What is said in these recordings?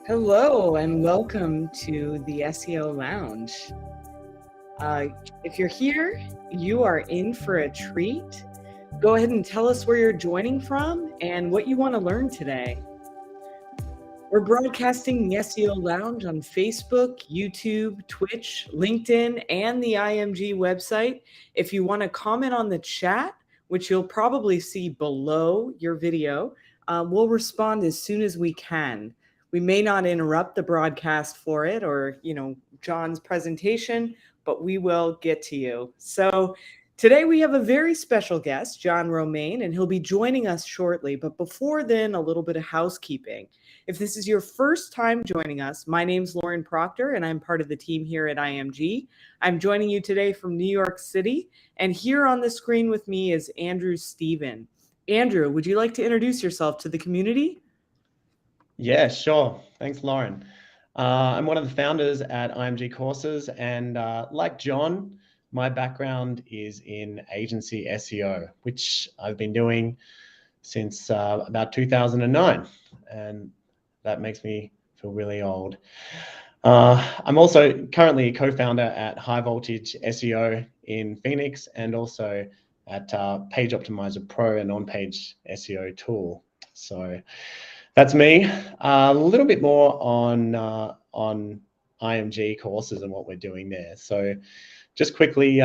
Hello and welcome to the SEO Lounge. If you're here, you are in for a treat. Go ahead and tell us where you're joining from and what you want to learn today. We're broadcasting the SEO Lounge on Facebook, YouTube, Twitch, LinkedIn, and the IMG website. If you want to comment on the chat, which you'll probably see below your video, we'll respond as soon as we can. We may not interrupt the broadcast for it or, John's presentation, but we will get to you. So today we have a very special guest, John Romaine, and he'll be joining us shortly. But before then, a little bit of housekeeping. If this is your first time joining us, my name's Lauren Proctor, and I'm part of the team here at IMG. I'm joining you today from New York City, and here on the screen with me is Andrew Steven. Andrew, would you like to introduce yourself to the community? Yeah, sure. Thanks, Lauren. I'm one of the founders at IMG Courses, and like John, my background is in agency SEO, which I've been doing since about 2009, and that makes me feel really old. I'm also currently a co-founder at High Voltage SEO in Phoenix, and also at Page Optimizer Pro, an on-page SEO tool. So that's me. A little bit more on IMG Courses and what we're doing there. So just quickly,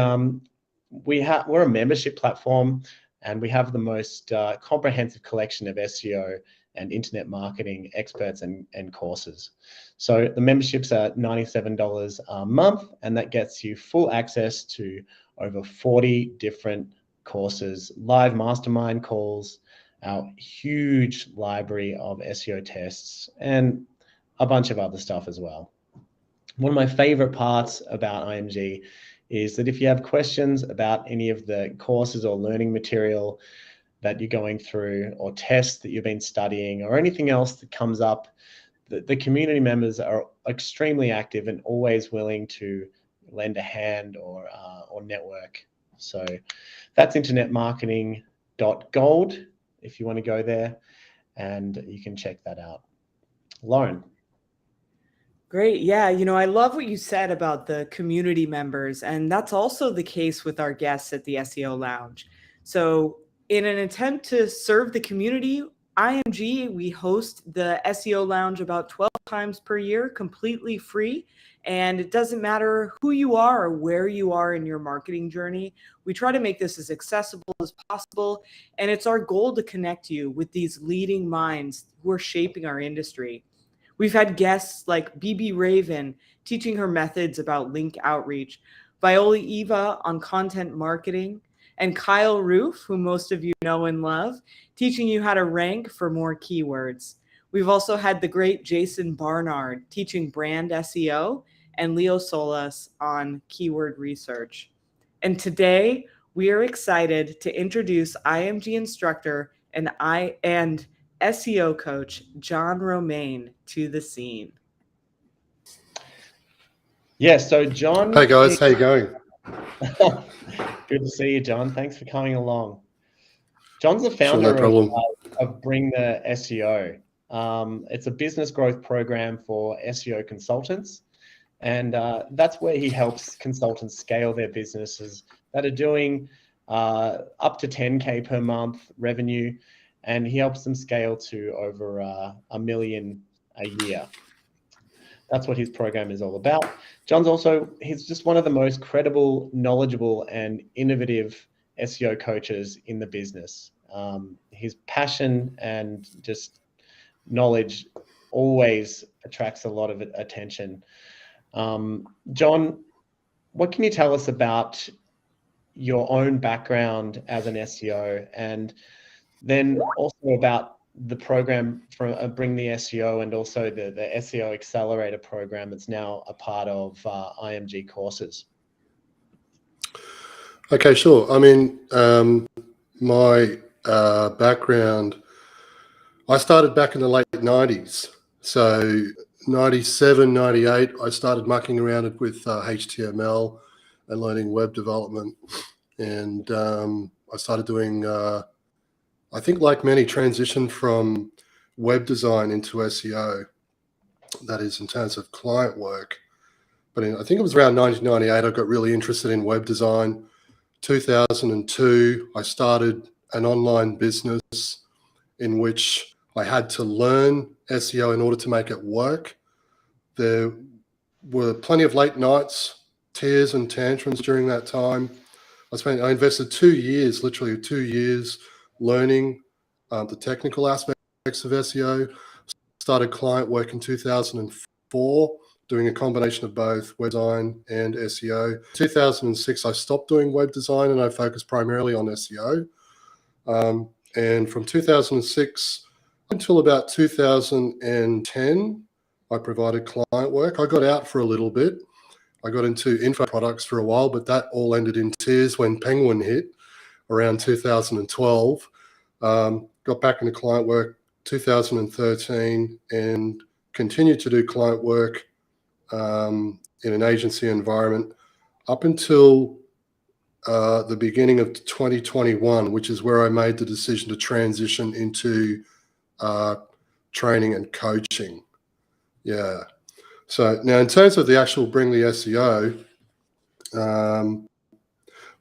we're a membership platform, and we have the most comprehensive collection of SEO and internet marketing experts and courses. So the memberships are $97 a month, and that gets you full access to over 40 different courses, live mastermind calls, our huge library of SEO tests, and a bunch of other stuff as well. One of my favorite parts about IMG is that if you have questions about any of the courses or learning material that you're going through, or tests that you've been studying, or anything else that comes up, the community members are extremely active and always willing to lend a hand or network. So that's internetmarketing.gold if you want to go there, and you can check that out. Lauren. Great. Yeah. I love what you said about the community members, and that's also the case with our guests at the SEO Lounge. So in an attempt to serve the community, IMG, we host the SEO Lounge about 12 times per year, completely free. And it doesn't matter who you are or where you are in your marketing journey. We try to make this as accessible as possible. And it's our goal to connect you with these leading minds who are shaping our industry. We've had guests like BB Raven teaching her methods about link outreach, Viola Eva on content marketing, and Kyle Roof, who most of you know and love, teaching you how to rank for more keywords. We've also had the great Jason Barnard teaching brand SEO, and Leo Solas on keyword research. And today, we are excited to introduce IMG instructor and SEO coach John Romaine to the scene. Yeah, so John. Hey guys, how you going? Good to see you, John. Thanks for coming along. John's the founder of Bring the SEO. It's a business growth program for SEO consultants, and that's where he helps consultants scale their businesses that are doing up to 10K per month revenue, and he helps them scale to over $1 million a year. That's what his program is all about. He's just one of the most credible, knowledgeable, and innovative SEO coaches in the business. His passion and just knowledge always attracts a lot of attention. John, what can you tell us about your own background as an SEO, and then also about the program from Bring the SEO, and also the SEO Accelerator program that's now a part of IMG Courses? Okay, sure. I mean, my background, I started back in the late 90s. So 97, 98, I started mucking around with HTML and learning web development. And I started doing, I think like many, transition from web design into SEO. That is in terms of client work. But I think it was around 1998, I got really interested in web design. 2002, I started an online business in which I had to learn SEO in order to make it work. There were plenty of late nights, tears and tantrums during that time. I invested 2 years, literally 2 years, learning the technical aspects of SEO. Started client work in 2004, doing a combination of both web design and SEO. 2006, I stopped doing web design and I focused primarily on SEO. And from 2006 until about 2010, I provided client work. I got out for a little bit. I got into info products for a while, but that all ended in tears when Penguin hit around 2012. Got back into client work 2013 and continued to do client work in an agency environment up until the beginning of 2021, which is where I made the decision to transition into training and coaching. Yeah. So now in terms of the actual Bring the SEO,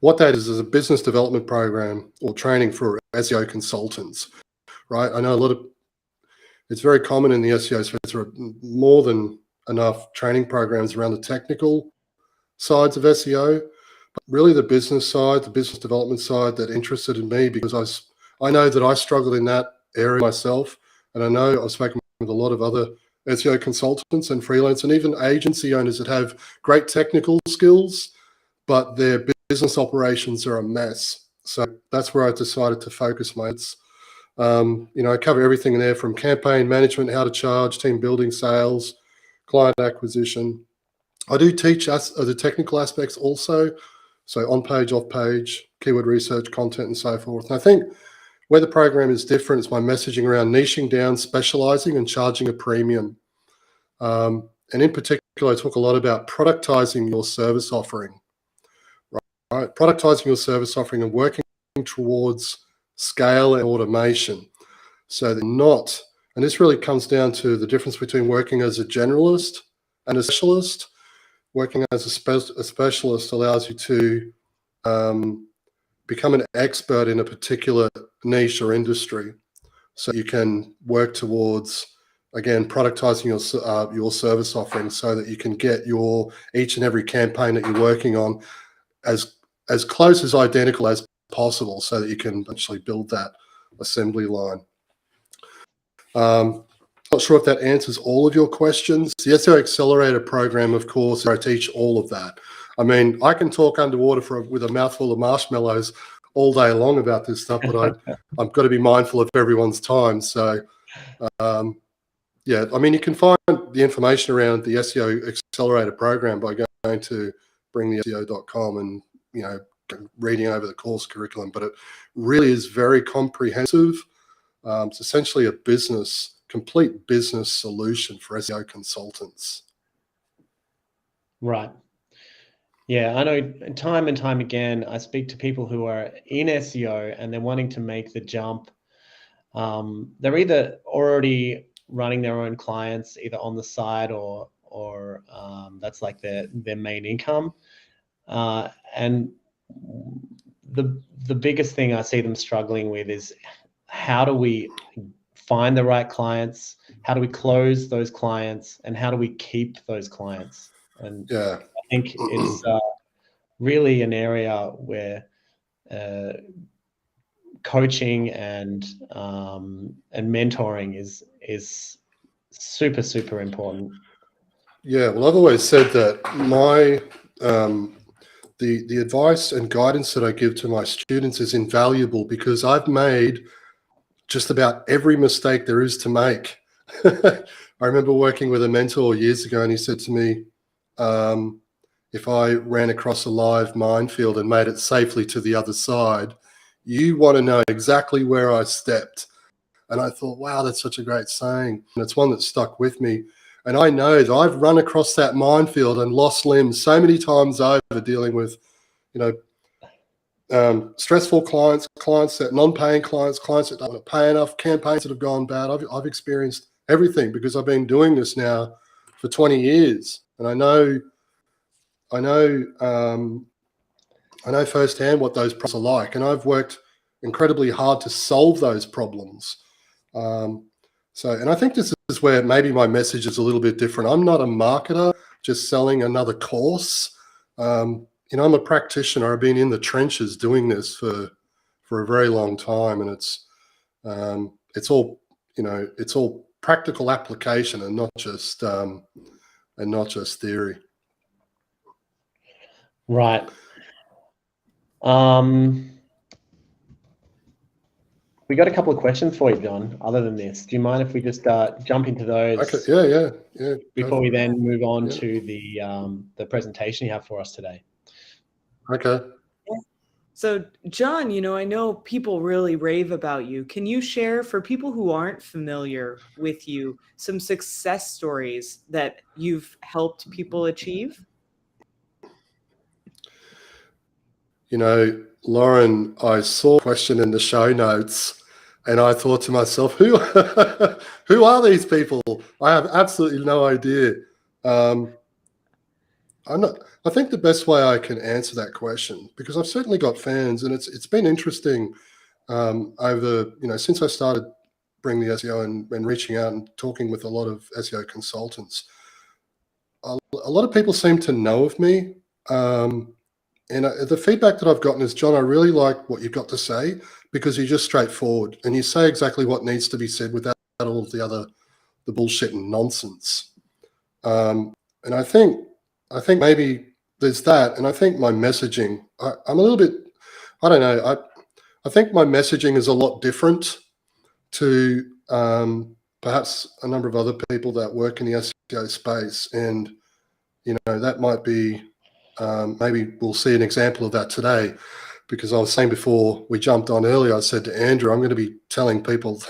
what that is a business development program or training for SEO consultants, right? I know it's very common in the SEO space. There are more than enough training programs around the technical sides of SEO, but really the business side, the business development side that interested in me, because I know that I struggled in that area myself. And I know I've spoken with a lot of other SEO consultants and freelance and even agency owners that have great technical skills, but their business operations are a mess. So that's where I decided to focus my efforts. I cover everything in there from campaign management, how to charge, team building, sales, client acquisition. I do teach us the technical aspects also. So on page, off page, keyword research, content, and so forth. And I think where the program is different is my messaging around niching down, specializing, and charging a premium. And in particular, I talk a lot about productizing your service offering, right? Productizing your service offering and working towards scale and automation. So and this really comes down to the difference between working as a generalist and a specialist. Working as a specialist allows you to become an expert in a particular niche or industry. So you can work towards, again, productizing your service offering so that you can get each and every campaign that you're working on as close as identical as possible so that you can actually build that assembly line. Not sure if that answers all of your questions. The SEO Accelerator program, of course, I teach all of that. I mean, I can talk underwater with a mouthful of marshmallows all day long about this stuff, but I've got to be mindful of everyone's time. So, yeah, I mean, you can find the information around the SEO Accelerator program by going to bringtheseo.com and, reading over the course curriculum. But it really is very comprehensive. It's essentially a complete business solution for SEO consultants. Right. Yeah, I know time and time again, I speak to people who are in SEO and they're wanting to make the jump. They're either already running their own clients, either on the side or that's like their main income. And the biggest thing I see them struggling with is how do we find the right clients? How do we close those clients? And how do we keep those clients? And yeah, I think it's really an area where coaching and mentoring is super, super important. Yeah, well, I've always said that the advice and guidance that I give to my students is invaluable because I've made just about every mistake there is to make. I remember working with a mentor years ago and he said to me, if I ran across a live minefield and made it safely to the other side, you want to know exactly where I stepped. And I thought, wow, that's such a great saying. And it's one that stuck with me. And I know that I've run across that minefield and lost limbs so many times over dealing with, stressful clients that non-paying clients that don't want to pay enough, campaigns that have gone bad. I've experienced everything because I've been doing this now for 20 years, and I know firsthand what those problems are like, and I've worked incredibly hard to solve those problems. And I think this is where maybe my message is a little bit different. I'm not a marketer just selling another course. I'm a practitioner. I've been in the trenches doing this for a very long time, and it's all practical application and not just theory. Right. We got a couple of questions for you, John, other than this. Do you mind if we just jump into those? Okay. Yeah. Before we then move on to the presentation you have for us today. Okay. So, John, I know people really rave about you. Can you share, for people who aren't familiar with you, some success stories that you've helped people achieve? Lauren, I saw a question in the show notes, and I thought to myself, who are these people? I have absolutely no idea. I think the best way I can answer that question, because I've certainly got fans, and it's been interesting over, since I started bringing the SEO and reaching out and talking with a lot of SEO consultants. A lot of people seem to know of me. And the feedback that I've gotten is, John, I really like what you've got to say, because you're just straightforward and you say exactly what needs to be said without all of the bullshit and nonsense. And I think maybe there's that. And I think my messaging, I'm a little bit, I don't know. I think my messaging is a lot different to perhaps a number of other people that work in the SEO space. And, that might be, maybe we'll see an example of that today, because I was saying before we jumped on earlier, I said to Andrew, I'm going to be telling people,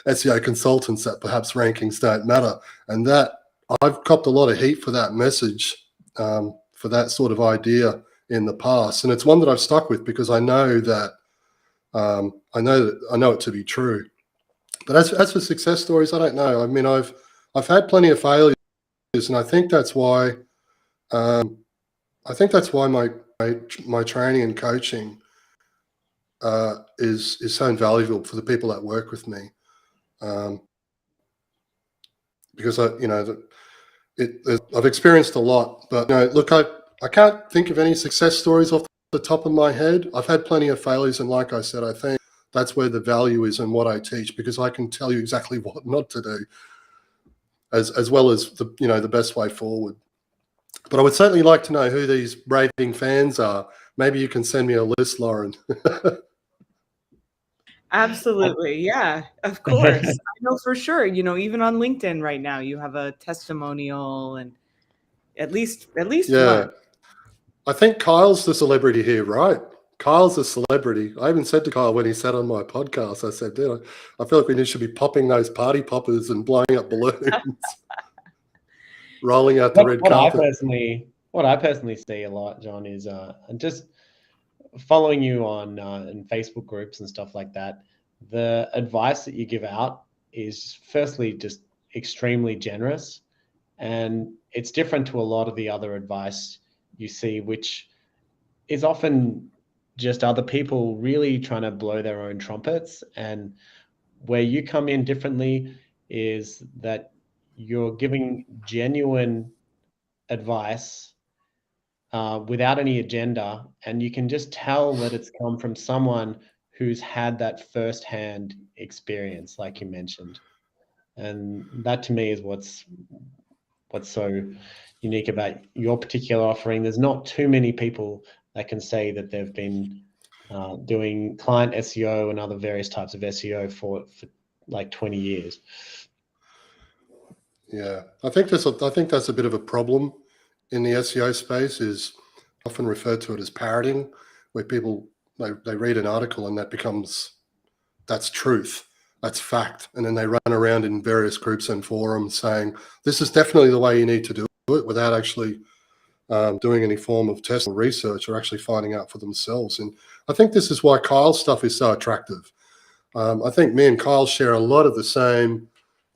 SEO consultants, that perhaps rankings don't matter. And that I've copped a lot of heat for that message, for that sort of idea in the past. And it's one that I've stuck with, because I know that, I know it to be true. But as for success stories, I don't know. I mean, I've had plenty of failures, and I think that's why, my training and coaching is so invaluable for the people that work with me, because I've experienced a lot. But look, I can't think of any success stories off the top of my head. I've had plenty of failures, and like I said, I think that's where the value is in what I teach, because I can tell you exactly what not to do, as well as the best way forward. But I would certainly like to know who these raving fans are. Maybe you can send me a list, Lauren. Absolutely. Yeah, of course. I know for sure, even on LinkedIn right now, you have a testimonial, and at least Yeah. one. I think Kyle's the celebrity here, right? Kyle's a celebrity. I even said to Kyle when he sat on my podcast, I said, dude, I feel like we should be popping those party poppers and blowing up balloons, rolling out the red carpet. What I personally see a lot, John, is just following you on in Facebook groups and stuff like that. The advice that you give out is firstly just extremely generous, and it's different to a lot of the other advice you see, which is often just other people really trying to blow their own trumpets. And where you come in differently is that you're giving genuine advice without any agenda, and you can just tell that it's come from someone who's had that first-hand experience, like you mentioned. And that to me is what's so unique about your particular offering. There's not too many people that can say that they've been doing client SEO and other various types of SEO for like 20 years. Yeah, I think that's a bit of a problem in the SEO space, is often referred to it as parroting, where people they read an article and that's truth, that's fact, and then they run around in various groups and forums saying this is definitely the way you need to do it, without actually doing any form of test or research, or actually finding out for themselves. And I think this is why Kyle's stuff is so attractive. I think me and Kyle share a lot of the same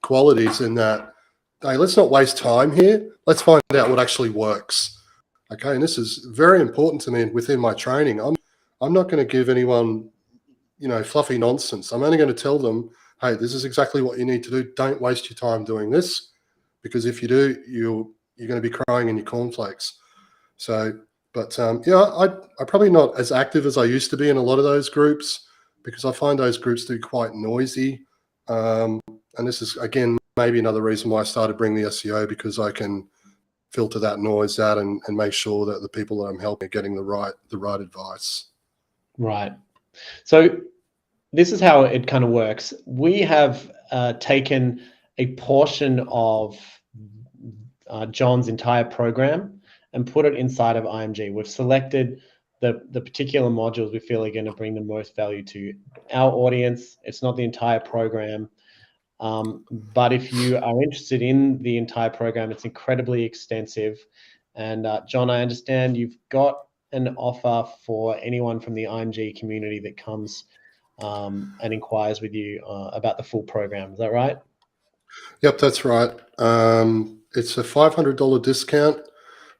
qualities, in that hey, let's not waste time here. Let's find out what actually works. Okay, and this is very important to me within my training. I'm not going to give anyone, fluffy nonsense. I'm only going to tell them, hey, this is exactly what you need to do. Don't waste your time doing this, because if you do, you're going to be crying in your cornflakes. So, but I'm probably not as active as I used to be in a lot of those groups, because I find those groups to be quite noisy. And this is, again, maybe another reason why I started bringing the SEO, because I can filter that noise out and make sure that the people that I'm helping are getting the right advice. Right. So this is how it kind of works. We have taken a portion of John's entire program and put it inside of IMG. We've selected the particular modules we feel are going to bring the most value to our audience. It's not the entire program. But if you are interested in the entire program, it's incredibly extensive. And John, I understand you've got an offer for anyone from the IMG community that comes and inquires with you about the full program. Is that right? Yep, that's right. It's a $500 discount.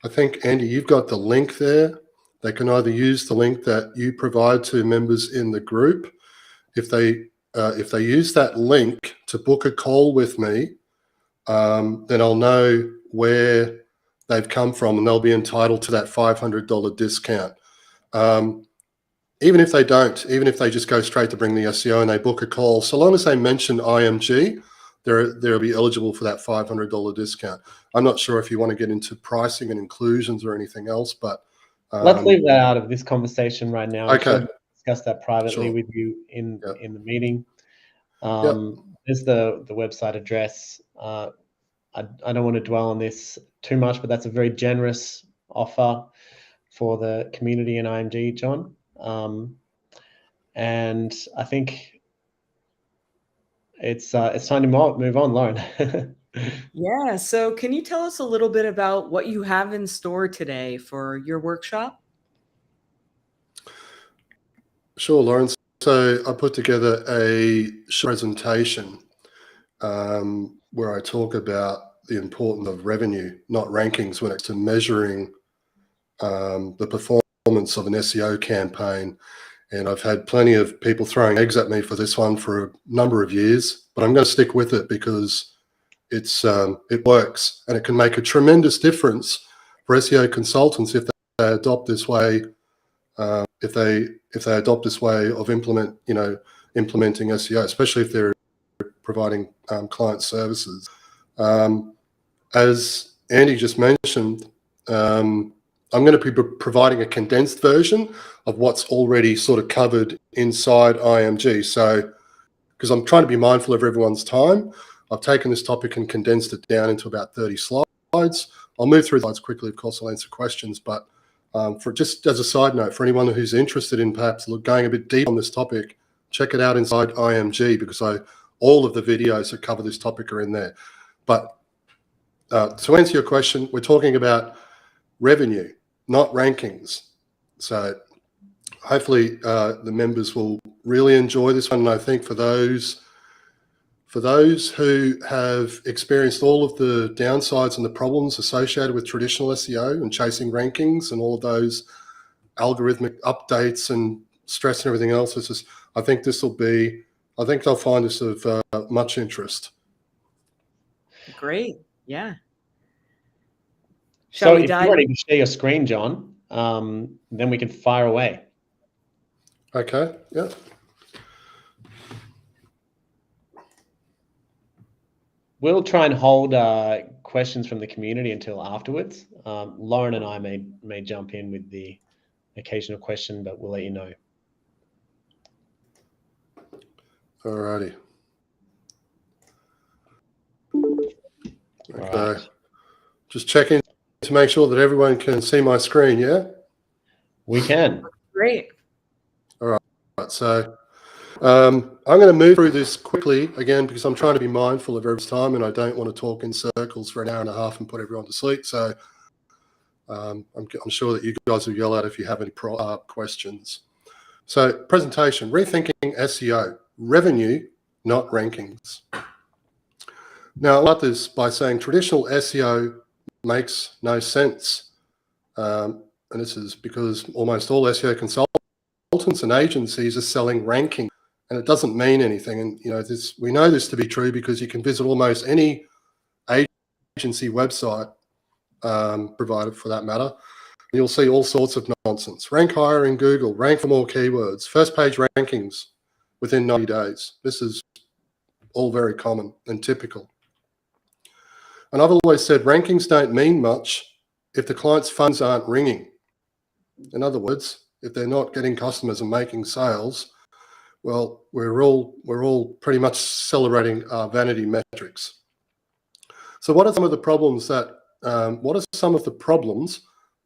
I think, Andy, you've got the link there. They can either use the link that you provide to members in the group. If they use that link to book a call with me, then I'll know where they've come from, and they'll be entitled to that $500 discount. Even if they don't, even if they just go straight to bring the SEO and they book a call, so long as they mention IMG, they'll be eligible for that $500 discount. I'm not sure if you want to get into pricing and inclusions or anything else, but let's leave that out of this conversation right now. I'm okay. sure we'll discuss that privately Sure. with you in the meeting. Yep. There's the website address. I don't want to dwell on this too much, but that's a very generous offer for the community in IMG, John. And I think it's time to move on, Lauren. Yeah. So can you tell us a little bit about what you have in store today for your workshop? Sure, Lawrence. So I put together a presentation where I talk about the importance of revenue, not rankings, when it's to measuring the performance of an SEO campaign. And I've had plenty of people throwing eggs at me for this one for a number of years, but I'm going to stick with it because it works, and it can make a tremendous difference for SEO consultants if they adopt this way. If they adopt this way of implementing SEO, especially if they're providing client services. As Andy just mentioned, I'm going to be providing a condensed version of what's already sort of covered inside IMG. So, because I'm trying to be mindful of everyone's time, I've taken this topic and condensed it down into about 30 slides. I'll move through the slides quickly. Of course, I'll answer questions, but for just as a side note, for anyone who's interested in perhaps going a bit deep on this topic, check it out inside IMG, because all of the videos that cover this topic are in there. But to answer your question, we're talking about revenue, not rankings. So hopefully the members will really enjoy this one. And I think for those who have experienced all of the downsides and the problems associated with traditional SEO and chasing rankings and all of those algorithmic updates and stress and everything else, I think they'll find this of much interest. Great. Yeah. So if you're ready to share your screen, John, then we can fire away. Okay. Yeah. We'll try and hold questions from the community until afterwards. Lauren and I may jump in with the occasional question, but we'll let you know. All righty. Okay. Right. Just checking to make sure that everyone can see my screen, yeah? We can. Great. All right. So I'm going to move through this quickly again, because I'm trying to be mindful of everyone's time, and I don't want to talk in circles for an hour and a half and put everyone to sleep. So I'm sure that you guys will yell out if you have any questions. So presentation, rethinking SEO, revenue, not rankings. Now, I like this by saying traditional SEO makes no sense. And this is because almost all SEO consultants and agencies are selling ranking, and it doesn't mean anything. And we know this to be true because you can visit almost any agency website, provider for that matter, and you'll see all sorts of nonsense. Rank higher in Google, rank for more keywords, first page rankings within 90 days. This is all very common and typical. And I've always said rankings don't mean much if the client's phones aren't ringing. In other words, if they're not getting customers and making sales, well, we're all pretty much celebrating vanity metrics. So what are some of the problems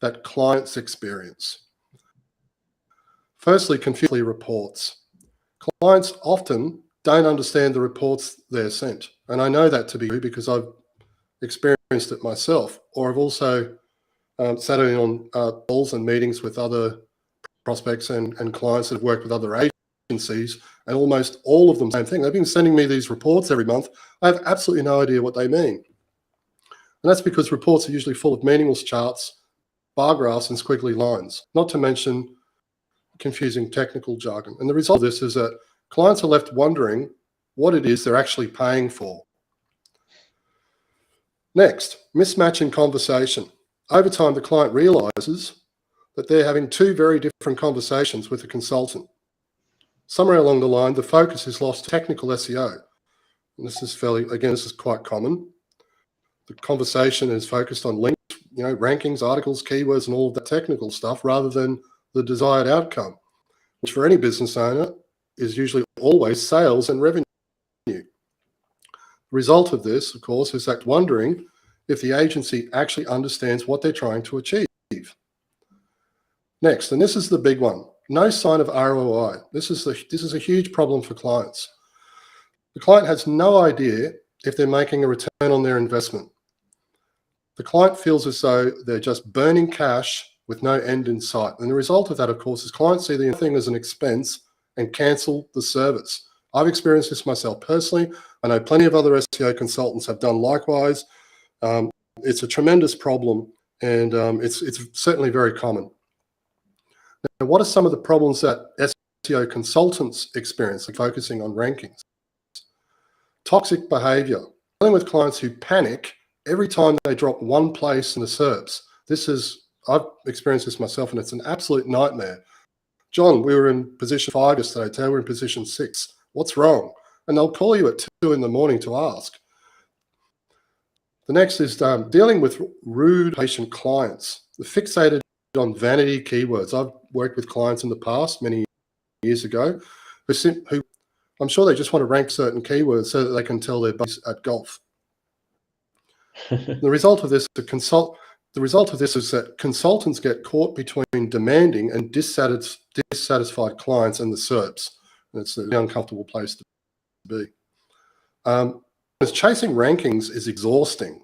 that clients experience? Firstly, confusing reports. Clients often don't understand the reports they're sent. And I know that to be true because I've experienced it myself, or I've also sat in on calls and meetings with other prospects and clients that have worked with other agencies, and almost all of them, same thing. They've been sending me these reports every month. I have absolutely no idea what they mean. And that's because reports are usually full of meaningless charts, bar graphs, and squiggly lines, not to mention confusing technical jargon. And the result of this is that clients are left wondering what it is they're actually paying for. Next, mismatch in conversation. Over time, the client realizes that they're having two very different conversations with the consultant. Somewhere along the line, the focus is lost to technical SEO. And this is quite common. The conversation is focused on links, rankings, articles, keywords, and all of that technical stuff rather than the desired outcome, which for any business owner is usually always sales and revenue. The result of this, of course, is that wondering if the agency actually understands what they're trying to achieve. Next, and this is the big one, no sign of ROI. This is a huge problem for clients. The client has no idea if they're making a return on their investment. The client feels as though they're just burning cash with no end in sight. And the result of that, of course, is clients see the thing as an expense and cancel the service. I've experienced this myself personally. I know plenty of other SEO consultants have done likewise. It's a tremendous problem, and it's certainly very common. Now, what are some of the problems that SEO consultants experience, like focusing on rankings? Toxic behavior. Dealing with clients who panic every time they drop one place in the SERPs. I've experienced this myself, and it's an absolute nightmare. John, we were in position 5 yesterday. Today we're in position 6. What's wrong? And they'll call you at 2 in the morning to ask. The next is dealing with rude patient clients. They're fixated on vanity keywords. I've worked with clients in the past, many years ago, who I'm sure they just want to rank certain keywords so that they can tell their buddies at golf. The result of this is that consultants get caught between demanding and dissatisfied clients and the SERPs. And it's an uncomfortable place to be. Chasing rankings is exhausting.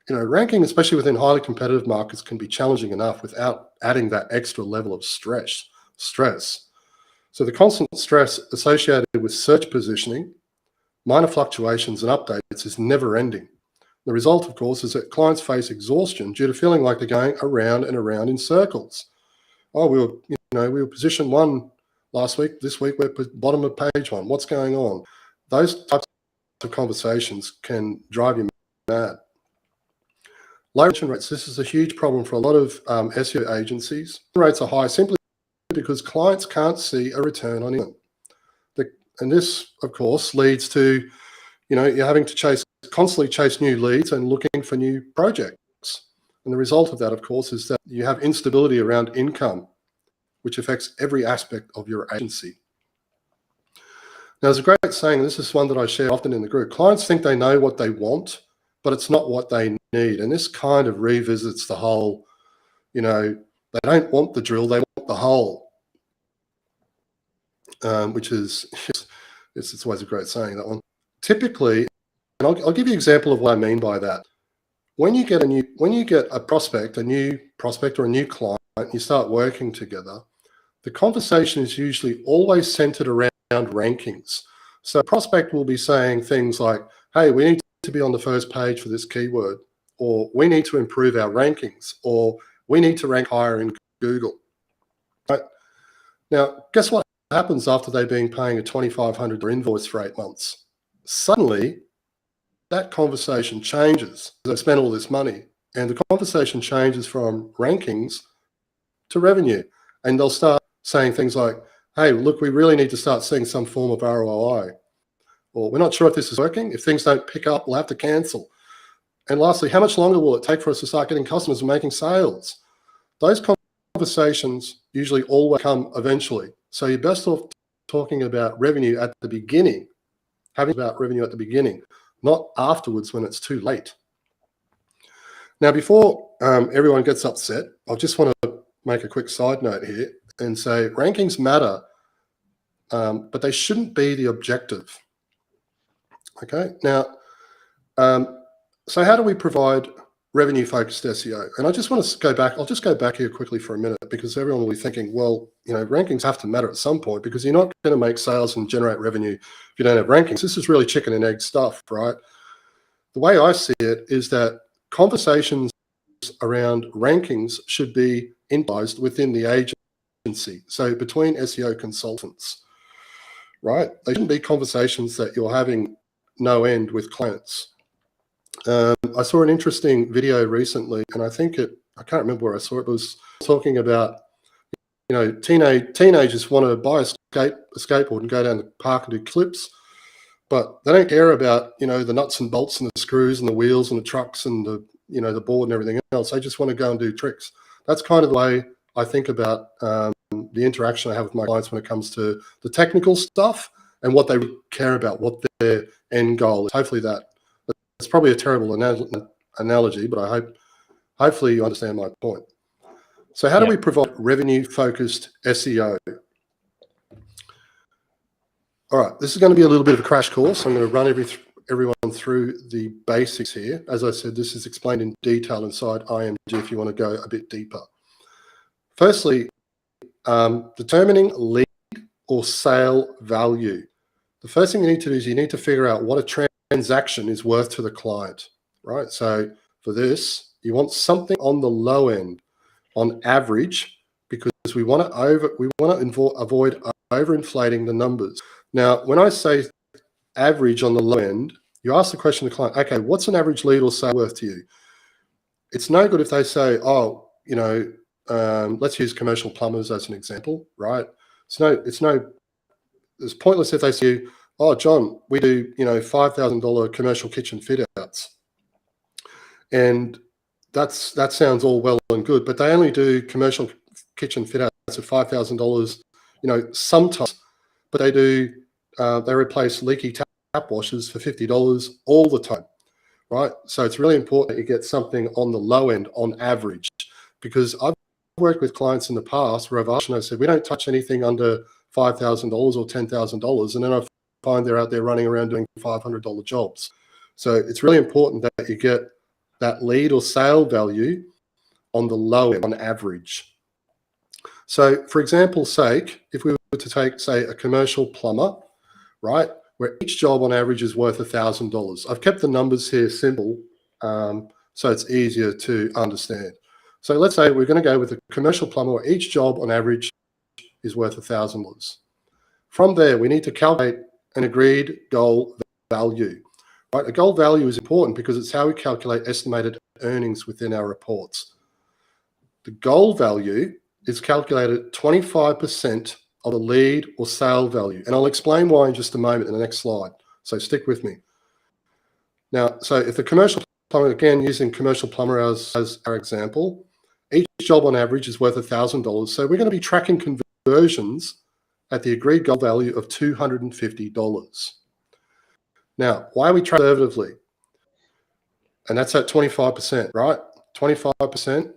Ranking, especially within highly competitive markets, can be challenging enough without adding that extra level of stress. So the constant stress associated with search positioning, minor fluctuations and updates is never ending. The result, of course, is that clients face exhaustion due to feeling like they're going around and around in circles. Oh, we were position 1 last week. This week we're bottom of page 1. What's going on? Those types of conversations can drive you mad. Low retention rates. This is a huge problem for a lot of SEO agencies. Rates are high simply because clients can't see a return on investment. And this, of course, leads to, you're having to constantly chase new leads and looking for new projects. And the result of that, of course, is that you have instability around income, which affects every aspect of your agency. Now, there's a great saying, and this is one that I share often in the group. Clients think they know what they want, but it's not what they need. And this kind of revisits the whole, they don't want the drill, they want the hole, which is, it's always a great saying, that one. Typically, and I'll give you an example of what I mean by that. When you get a new prospect or a new client, you start working together, the conversation is usually always centered around rankings. So a prospect will be saying things like, hey, we need to be on the first page for this keyword, or we need to improve our rankings, or we need to rank higher in Google. Right? Now, guess what happens after they've been paying a $2,500 invoice for 8 months? Suddenly, that conversation changes. They've spent all this money, and the conversation changes from rankings to revenue. And they'll start saying things like, hey, look, we really need to start seeing some form of ROI. Or we're not sure if this is working. If things don't pick up, we'll have to cancel. And lastly, how much longer will it take for us to start getting customers and making sales? Those conversations usually always come eventually. So you're best off talking about revenue at the beginning, having about revenue at the beginning, not afterwards when it's too late. Now, before everyone gets upset, I just want to make a quick side note here and say rankings matter, but they shouldn't be the objective. Okay, now, so how do we provide revenue-focused SEO? And I just want to go back, I'll just go back here quickly for a minute, because everyone will be thinking, well, rankings have to matter at some point, because you're not going to make sales and generate revenue if you don't have rankings. This is really chicken and egg stuff, right? The way I see it is that conversations around rankings should be imposed within the agency, so between SEO consultants, right? They shouldn't be conversations that you're having no end with clients. I saw an interesting video recently, and I can't remember where I saw it, but it was talking about, teenagers want to buy a skateboard and go down the park and do clips, but they don't care about, the nuts and bolts and the screws and the wheels and the trucks and the, the board and everything else. They just want to go and do tricks. That's kind of the way I think about the interaction I have with my clients when it comes to the technical stuff and what they care about, what their end goal is. Hopefully that's probably a terrible analogy, but hopefully you understand my point. So how do we provide revenue-focused SEO? All right, this is going to be a little bit of a crash course. I'm going to run everyone through the basics here. As I said, this is explained in detail inside IMG if you want to go a bit deeper. Firstly, determining lead or sale value. The first thing you need to do is you need to figure out what a transaction is worth to the client, right? So for this, you want something on the low end, on average, because we want to avoid overinflating the numbers. Now, when I say average on the low end, you ask the question to the client, okay, what's an average lead or sale worth to you? It's no good if they say, oh, let's use commercial plumbers as an example, right? It's pointless if they say, oh, John, we do, $5,000 commercial kitchen fit outs. And that sounds all well and good, but they only do commercial kitchen fit outs at $5,000, sometimes, but they replace leaky tap washers for $50 all the time, right? So it's really important that you get something on the low end on average, because I've worked with clients in the past where I've asked and I said, we don't touch anything under $5,000 or $10,000. And then I find they're out there running around doing $500 jobs. So it's really important that you get that lead or sale value on the low end, on average. So for example's sake, if we were to take, say, a commercial plumber, right, where each job on average is worth $1,000. I've kept the numbers here simple, so it's easier to understand. So let's say we're going to go with a commercial plumber where each job on average is worth $1,000. From there, we need to calculate an agreed goal value. Right? A goal value is important because it's how we calculate estimated earnings within our reports. The goal value is calculated 25% of the lead or sale value. And I'll explain why in just a moment in the next slide. So stick with me. Now, so if the commercial plumber, again, using commercial plumber as our example, each job on average is worth $1,000. So we're going to be tracking conversions at the agreed goal value of $250. Now, why are we tracking conservatively? And that's at 25%, right? 25%.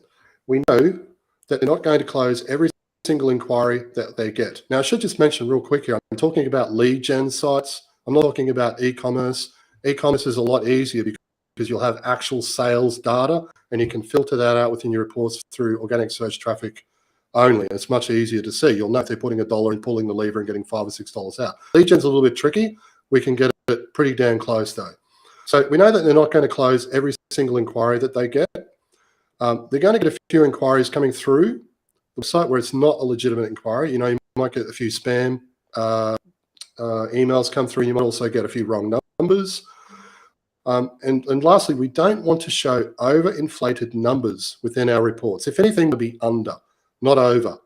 We know that they're not going to close every single inquiry that they get. Now, I should just mention real quick here, I'm talking about lead gen sites. I'm not talking about e-commerce. E-commerce is a lot easier because you'll have actual sales data and you can filter that out within your reports through organic search traffic only. It's much easier to see. You'll know if they're putting $1 and pulling the lever and getting $5 or $6 out. Lead gen's a little bit tricky. We can get it pretty damn close though. So we know that they're not going to close every single inquiry that they get. They're going to get a few inquiries coming through the site where it's not a legitimate inquiry. You know, you might get a few spam emails come through. You might also get a few wrong numbers. And lastly, we don't want to show overinflated numbers within our reports. If anything, to be under, not over.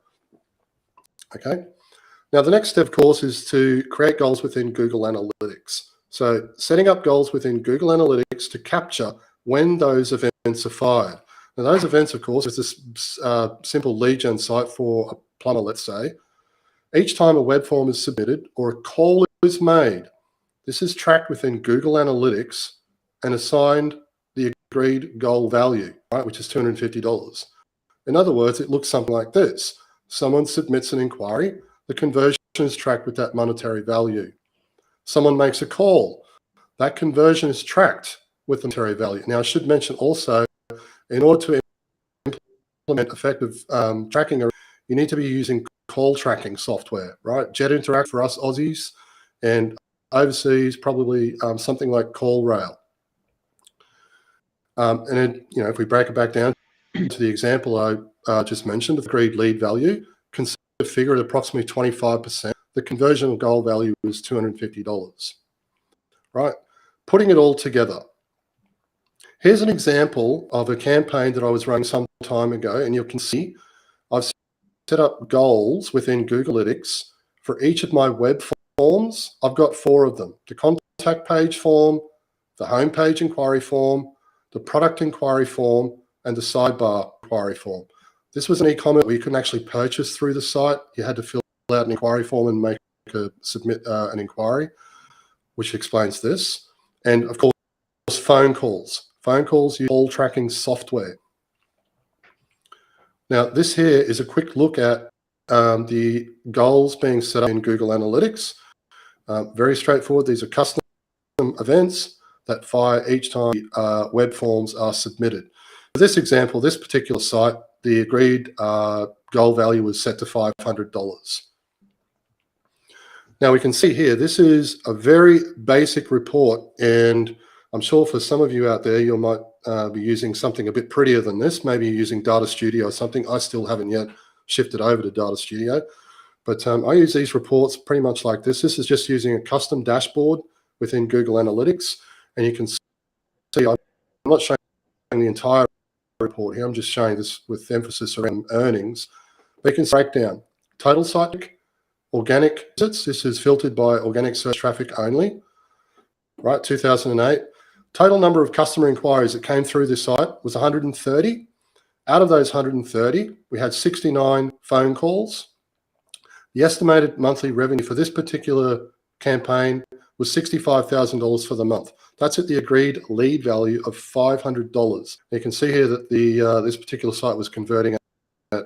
Okay. Now, the next step, of course, is to create goals within Google Analytics. So setting up goals within Google Analytics to capture when those events are fired. Now, those events, of course, is this simple lead gen site for a plumber, let's say. Each time a web form is submitted or a call is made, this is tracked within Google Analytics and assigned the agreed goal value, right, which is $250. In other words, it looks something like this. Someone submits an inquiry, the conversion is tracked with that monetary value. Someone makes a call, that conversion is tracked with the monetary value. Now, I should mention also, in order to implement effective tracking, you need to be using call tracking software, right? Jet Interact for us Aussies, and overseas probably something like CallRail. And then, you know, if we break it back down to the example I just mentioned, the agreed lead value, consider a figure at approximately 25%. The conversion goal value is $250, right? Putting it all together. Here's an example of a campaign that I was running some time ago, and you can see I've set up goals within Google Analytics for each of my web forms. I've got 4 of them: the contact page form, the homepage inquiry form, the product inquiry form, and the sidebar inquiry form. This was an e-commerce where you couldn't actually purchase through the site. You had to fill out an inquiry form and submit an inquiry, which explains this. And of course, phone calls. Phone calls use call tracking software. Now, this here is a quick look at the goals being set up in Google Analytics. Very straightforward. These are custom events that fire each time web forms are submitted. For this example, this particular site, the agreed goal value was set to $500. Now we can see here, this is a very basic report, and I'm sure for some of you out there, you might be using something a bit prettier than this. Maybe you're using Data Studio or something. I still haven't yet shifted over to Data Studio, but I use these reports pretty much like this. This is just using a custom dashboard within Google Analytics, and you can see, I'm not showing the entire report here. I'm just showing this with emphasis around earnings. But you can break down total site, organic visits. This is filtered by organic search traffic only, right? 2008. Total number of customer inquiries that came through this site was 130. Out of those 130, we had 69 phone calls. The estimated monthly revenue for this particular campaign was $65,000 for the month. That's at the agreed lead value of $500. You can see here that this particular site was converting at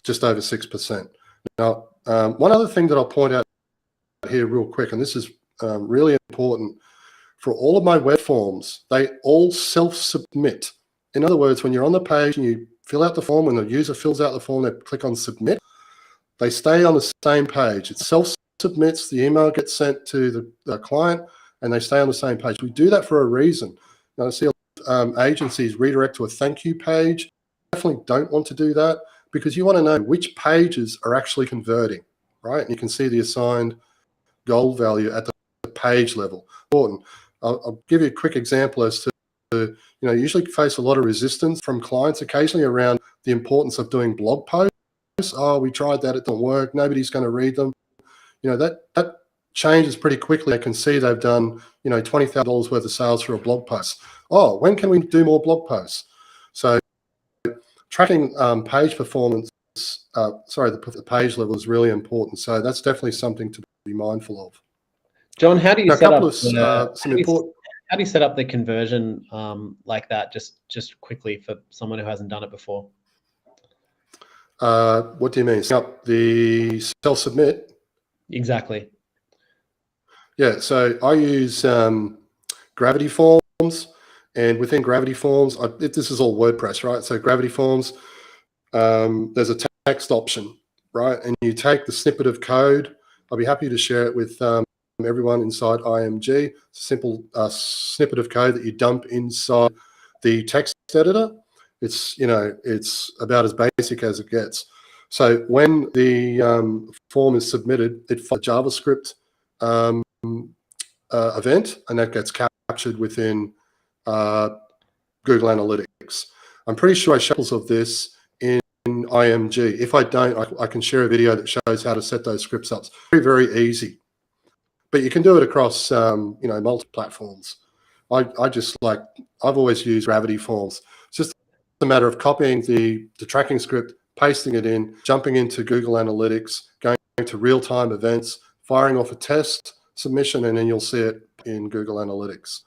just over 6%. Now, one other thing that I'll point out here real quick, and this is really important, for all of my web forms, they all self-submit. In other words, when you're on the page and you fill out the form, when the user fills out the form, they click on submit, they stay on the same page. It self-submits, the email gets sent to the client, and they stay on the same page. We do that for a reason. Now, I see agencies redirect to a thank you page. Definitely don't want to do that, because you want to know which pages are actually converting, right? And you can see the assigned goal value at the page level. Important. I'll give you a quick example as to, usually face a lot of resistance from clients occasionally around the importance of doing blog posts. Oh, we tried that, it didn't work, nobody's going to read them. That changes pretty quickly. They can see they've done, $20,000 worth of sales through a blog post. Oh, when can we do more blog posts? So tracking page performance, the page level is really important. So that's definitely something to be mindful of. John, how do you set up how do you set up the conversion like that? Just quickly for someone who hasn't done it before. What do you mean? Set up the self-submit? Exactly. Yeah. So I use Gravity Forms, and within Gravity Forms, this is all WordPress, right? So Gravity Forms, there's a text option, right? And you take the snippet of code. I'll be happy to share it with everyone inside IMG. It's a simple snippet of code that you dump inside the text editor. It's about as basic as it gets. So when the form is submitted, it follows a JavaScript event, and that gets captured within Google Analytics. I'm pretty sure I show examples of this in IMG. If I don't, I can share a video that shows how to set those scripts up. It's very, very easy. But you can do it across multiple platforms. I've always used Gravity forms. It's just a matter of copying the tracking script, pasting it in, jumping into Google Analytics, going to real-time events, firing off a test submission, and then you'll see it in Google Analytics.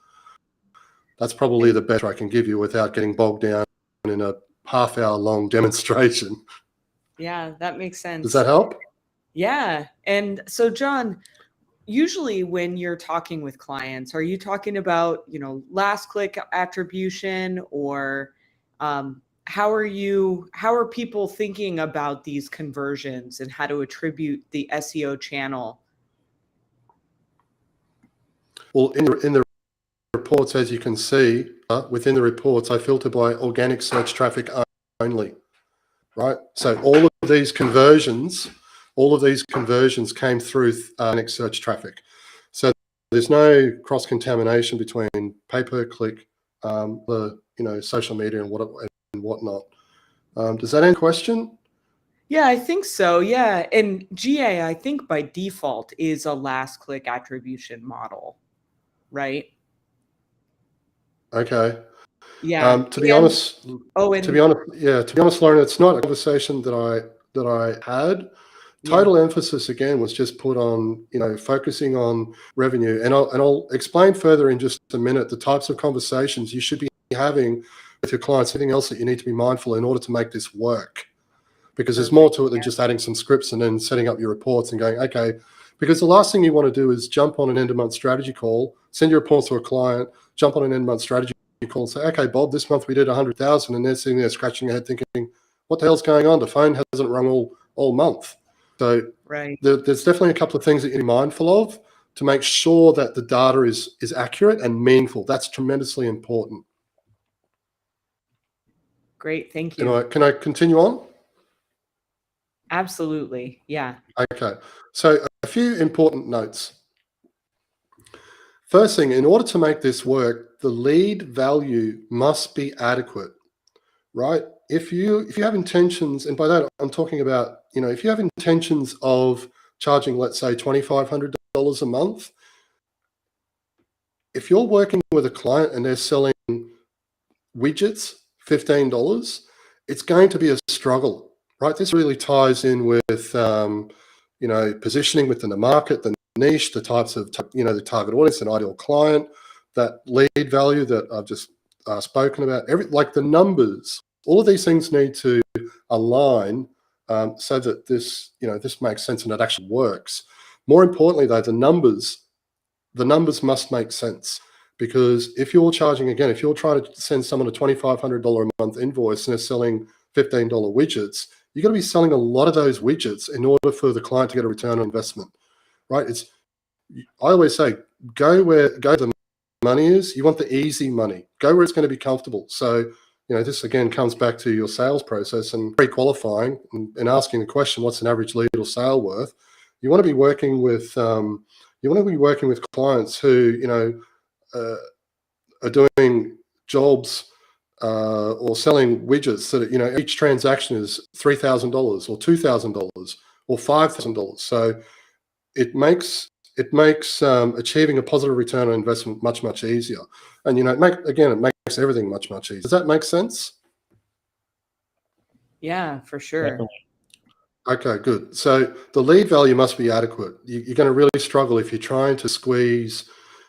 That's probably the best I can give you without getting bogged down in a half-hour-long demonstration. Yeah, that makes sense. Does that help? Yeah. And so, John, usually when you're talking with clients, are you talking about, last click attribution, or how are people thinking about these conversions and how to attribute the SEO channel? Well, in the reports, as you can see, within the reports, I filter by organic search traffic only, right? So all of these conversions came through organic search traffic. So there's no cross-contamination between pay-per-click, the social media and whatnot. Does that answer the question? Yeah, I think so. Yeah. And GA, I think by default is a last click attribution model, right? Okay. Yeah. To be honest, Lauren, it's not a conversation that I had. Total emphasis again was just put on focusing on revenue, and I'll explain further in just a minute the types of conversations you should be having with your clients. Anything else that you need to be mindful in order to make this work, because there's more to it than just adding some scripts and then setting up your reports and going, okay. Because the last thing you want to do is jump on an end-of-month strategy call, send your reports to a client, jump on an end-of-month strategy call and say, okay, Bob, this month we did 100,000, and they're sitting there scratching their head thinking, what the hell's going on? The phone hasn't rung all month. So there's definitely a couple of things that you're mindful of to make sure that the data is accurate and meaningful. That's tremendously important. Great, thank you. Can I continue on? Absolutely, yeah. Okay, so a few important notes. First thing, in order to make this work, the lead value must be adequate, right? If you have intentions, and by that I'm talking about, if you have intentions of charging, let's say, $2,500 a month, if you're working with a client and they're selling widgets, $15, it's going to be a struggle, right? This really ties in with, positioning within the market, the niche, the types of, the target audience, an ideal client, that lead value that I've just spoken about, like the numbers. All of these things need to align so that this makes sense and it actually works. More importantly, though, the numbers must make sense, because if you're charging, again, if you're trying to send someone a $2,500 a month invoice and they're selling $15 widgets, you're going to be selling a lot of those widgets in order for the client to get a return on investment, right? I always say, go where the money is. You want the easy money. Go where it's going to be comfortable. So, this again comes back to your sales process and pre-qualifying and asking the question, what's an average lead or sale worth? You want to be working with clients who are doing jobs or selling widgets that each transaction is $3,000 or $2,000 or $5,000. So it makes achieving a positive return on investment much easier, and it makes everything much easier. Does that make sense? Yeah, for sure. Definitely. Okay, good. So the lead value must be adequate. You're going to really struggle if you're trying to squeeze,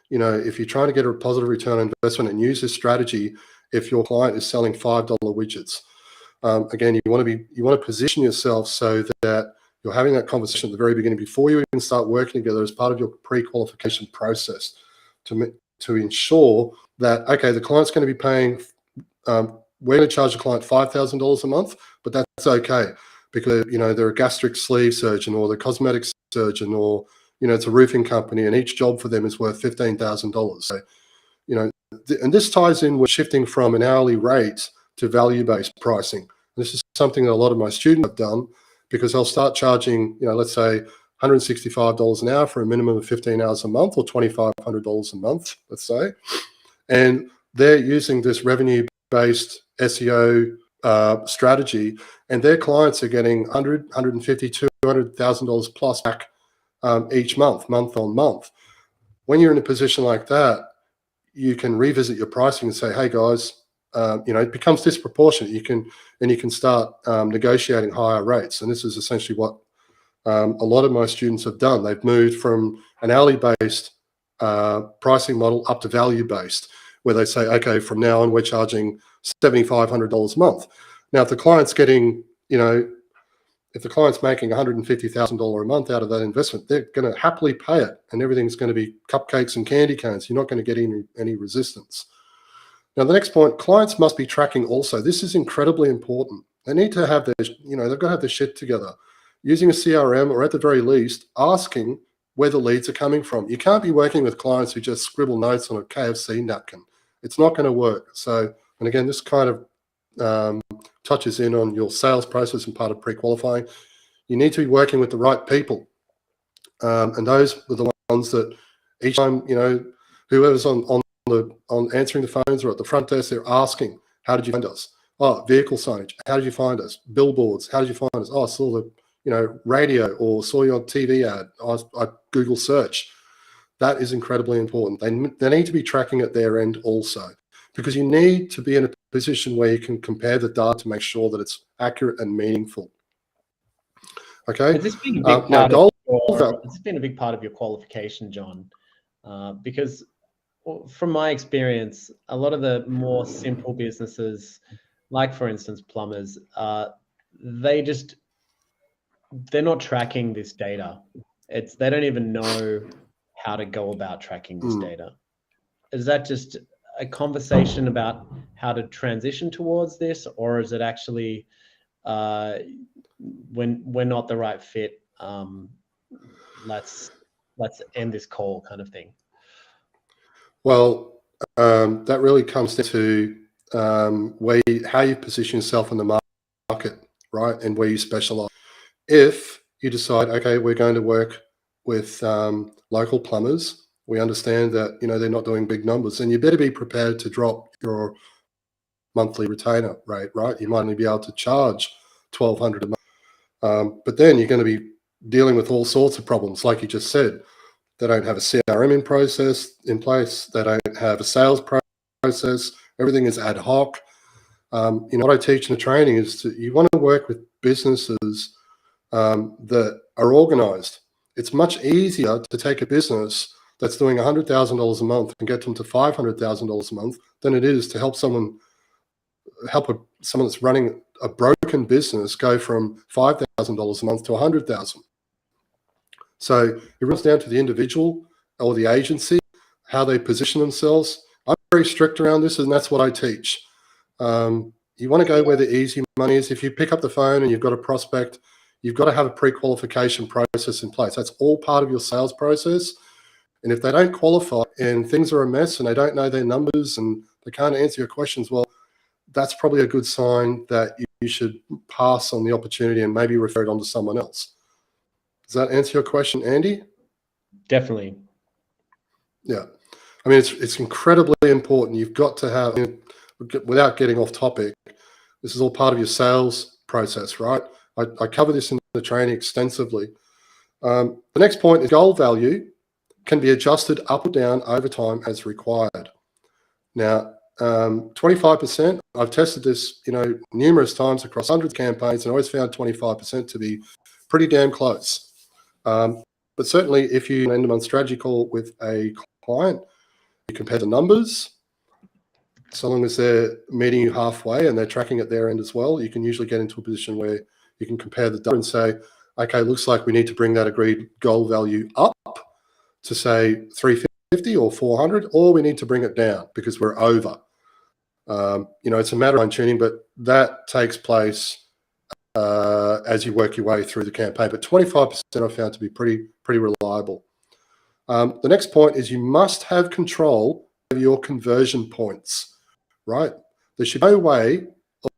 if you're trying to get a positive return on investment and use this strategy. If your client is selling $5 widgets, again, you want to position yourself so that you're having that conversation at the very beginning before you even start working together as part of your pre-qualification process to ensure that, okay, the client's going to be paying, we're going to charge the client $5,000 a month, but that's okay because, they're a gastric sleeve surgeon or the cosmetic surgeon or, it's a roofing company, and each job for them is worth $15,000. So, and this ties in with shifting from an hourly rate to value-based pricing. This is something that a lot of my students have done, because they'll start charging, let's say $165 an hour for a minimum of 15 hours a month, or $2,500 a month, let's say. And they're using this revenue-based SEO strategy, and their clients are getting $100,000, $150,000, $200,000 plus back each month on month. When you're in a position like that, you can revisit your pricing and say, hey guys, it becomes disproportionate. You can start negotiating higher rates. And this is essentially what a lot of my students have done. They've moved from an hourly-based pricing model up to value-based, where they say, okay, from now on, we're charging $7,500 a month. Now, if the client's getting, if the client's making $150,000 a month out of that investment, they're going to happily pay it, and everything's going to be cupcakes and candy canes. You're not going to get any resistance. Now, the next point, clients must be tracking also. This is incredibly important. They need to have their, they've got to have their shit together, using a CRM, or at the very least, asking where the leads are coming from. You can't be working with clients who just scribble notes on a KFC napkin. It's not going to work. So, and again, this kind of touches in on your sales process and part of pre-qualifying. You need to be working with the right people. And those are the ones that each time, whoever's on answering the phones or at the front desk, they're asking, how did you find us? Oh, vehicle signage. How did you find us? Billboards. How did you find us? Oh, I saw the, radio, or saw you on TV ad. I Google search. That is incredibly important. They need to be tracking at their end also, because you need to be in a position where you can compare the data to make sure that it's accurate and meaningful. Okay. Has this been a big part of your qualification, John? Because from my experience, a lot of the more simple businesses, like for instance plumbers, they're not tracking this data. They don't even know how to go about tracking this data. Is that just a conversation about how to transition towards this, or is it actually when we're not the right fit, let's end this call kind of thing? Well, that really comes down to how you position yourself in the market, right, and where you specialize. If you decide, okay, we're going to work with local plumbers, we understand that they're not doing big numbers, and you better be prepared to drop your monthly retainer rate, right? You might only be able to charge $1,200 a month, but then you're going to be dealing with all sorts of problems, like you just said. They don't have a CRM in place. They don't have a sales process. Everything is ad hoc. What I teach in the training is you want to work with businesses that are organized. It's much easier to take a business that's doing $100,000 a month and get them to $500,000 a month than it is to help someone that's running a broken business go from $5,000 a month to $100,000. So it runs down to the individual or the agency, how they position themselves. I'm very strict around this, and that's what I teach. You want to go where the easy money is. If you pick up the phone and you've got a prospect, you've got to have a pre-qualification process in place. That's all part of your sales process. And if they don't qualify and things are a mess and they don't know their numbers and they can't answer your questions, well, that's probably a good sign that you should pass on the opportunity and maybe refer it on to someone else. Does that answer your question, Andy? Definitely. Yeah. I mean, it's incredibly important. You've got to have, without getting off topic, this is all part of your sales process, right? I cover this in the training extensively. The next point is goal value can be adjusted up or down over time as required. Now, 25%, I've tested this, numerous times across hundreds of campaigns and always found 25% to be pretty damn close. But certainly if you end a month strategy call with a client, you compare the numbers. So long as they're meeting you halfway and they're tracking at their end as well, you can usually get into a position where you can compare the data and say, okay, looks like we need to bring that agreed goal value up to say 350 or 400, or we need to bring it down because we're over. It's a matter of fine-tuning, but that takes place as you work your way through the campaign. But 25% I found to be pretty pretty reliable. The next point is you must have control of your conversion points, right? There should be no way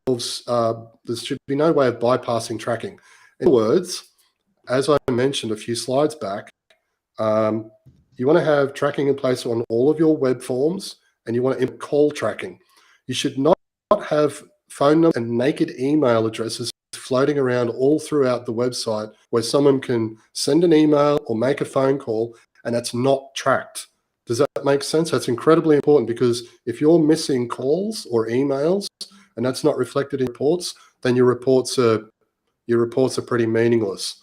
of bypassing tracking. In other words, as I mentioned a few slides back, you want to have tracking in place on all of your web forms, and you want to implement call tracking. You should not have phone numbers and naked email addresses floating around all throughout the website where someone can send an email or make a phone call and that's not tracked. Does that make sense? That's incredibly important, because if you're missing calls or emails and that's not reflected in reports, then your reports are pretty meaningless.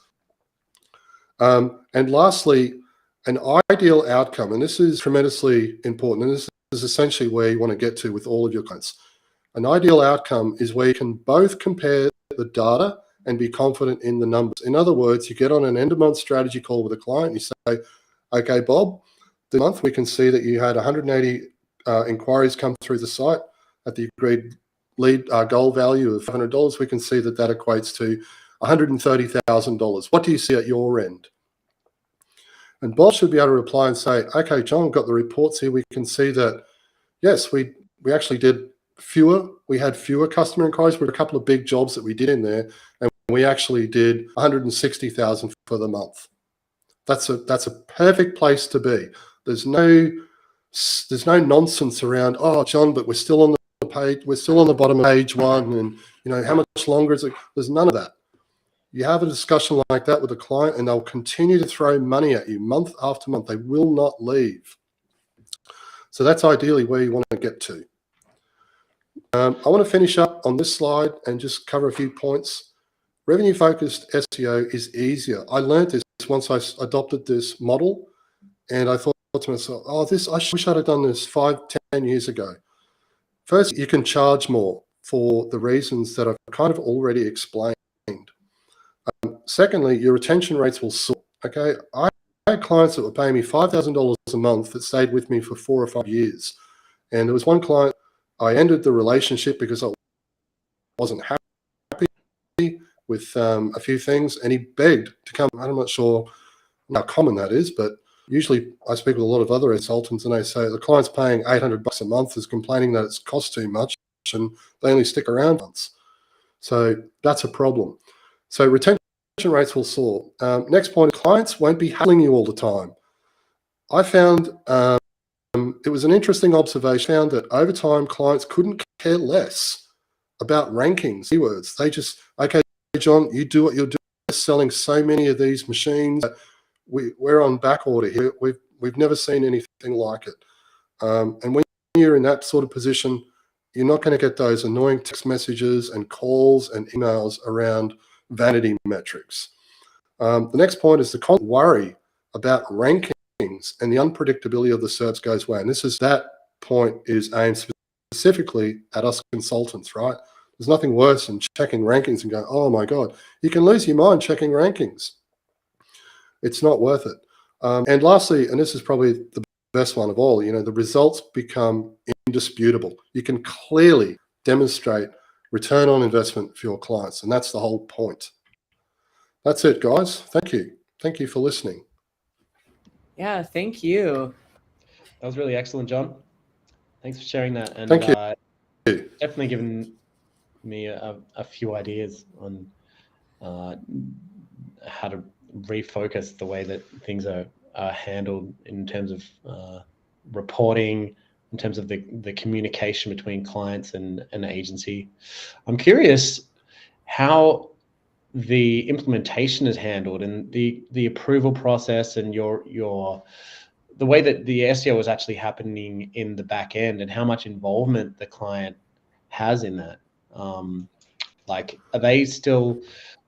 And lastly, an ideal outcome, and this is tremendously important, and this is essentially where you want to get to with all of your clients. An ideal outcome is where you can both compare the data and be confident in the numbers. In other words, you get on an end-of-month strategy call with a client, you say, okay, Bob, this month we can see that you had 180 inquiries come through the site at the agreed lead goal value of $500. We can see that that equates to $130,000. What do you see at your end? And Bob should be able to reply and say, okay, John, got the reports here. We can see that, yes, we actually did we had fewer customer inquiries, but a couple of big jobs that we did in there, and we actually did 160,000 for the month. That's a perfect place to be. There's no nonsense around, oh, John, but we're still on the page, we're still on the bottom of page one, and how much longer is it? There's none of that. You have a discussion like that with a client and they'll continue to throw money at you month after month. They will not leave. So that's ideally where you want to get to. I want to finish up on this slide and just cover a few points. Revenue-focused SEO is easier. I learned this once I adopted this model, and I thought to myself, oh, I wish I'd have done this 5, 10 years ago. First, you can charge more for the reasons that I've kind of already explained. Secondly, your retention rates will soar. Okay, I had clients that were paying me $5,000 a month that stayed with me for 4 or 5 years. And there was one client, I ended the relationship because I wasn't happy with a few things, and he begged to come. I'm not sure how common that is, but usually I speak with a lot of other consultants and they say the client's paying $800 a month, is complaining that it's cost too much, and they only stick around months. So that's a problem. So retention rates will soar. Next point, clients won't be hassling you all the time. I found it was an interesting observation. I found that over time, clients couldn't care less about rankings, keywords. They just, okay, John, you do what you're doing. We're selling so many of these machines. We're on back order here. We've never seen anything like it. And when you're in that sort of position, you're not going to get those annoying text messages and calls and emails around vanity metrics. The next point is the constant worry about rankings and the unpredictability of the SERPs goes away. And that point is aimed specifically at us consultants, right? There's nothing worse than checking rankings and going, oh my God, you can lose your mind checking rankings. It's not worth it. And lastly, and this is probably the best one of all, the results become indisputable. You can clearly demonstrate return on investment for your clients, and that's the whole point. That's it, guys. Thank you. Thank you for listening. Yeah, thank you. That was really excellent, John. Thanks for sharing that. And thank you. Definitely given me a few ideas on how to refocus the way that things are handled in terms of reporting, in terms of the communication between clients and an agency. I'm curious how the implementation is handled and the approval process and the way that the SEO is actually happening in the back end, and how much involvement the client has in that. Like, are they still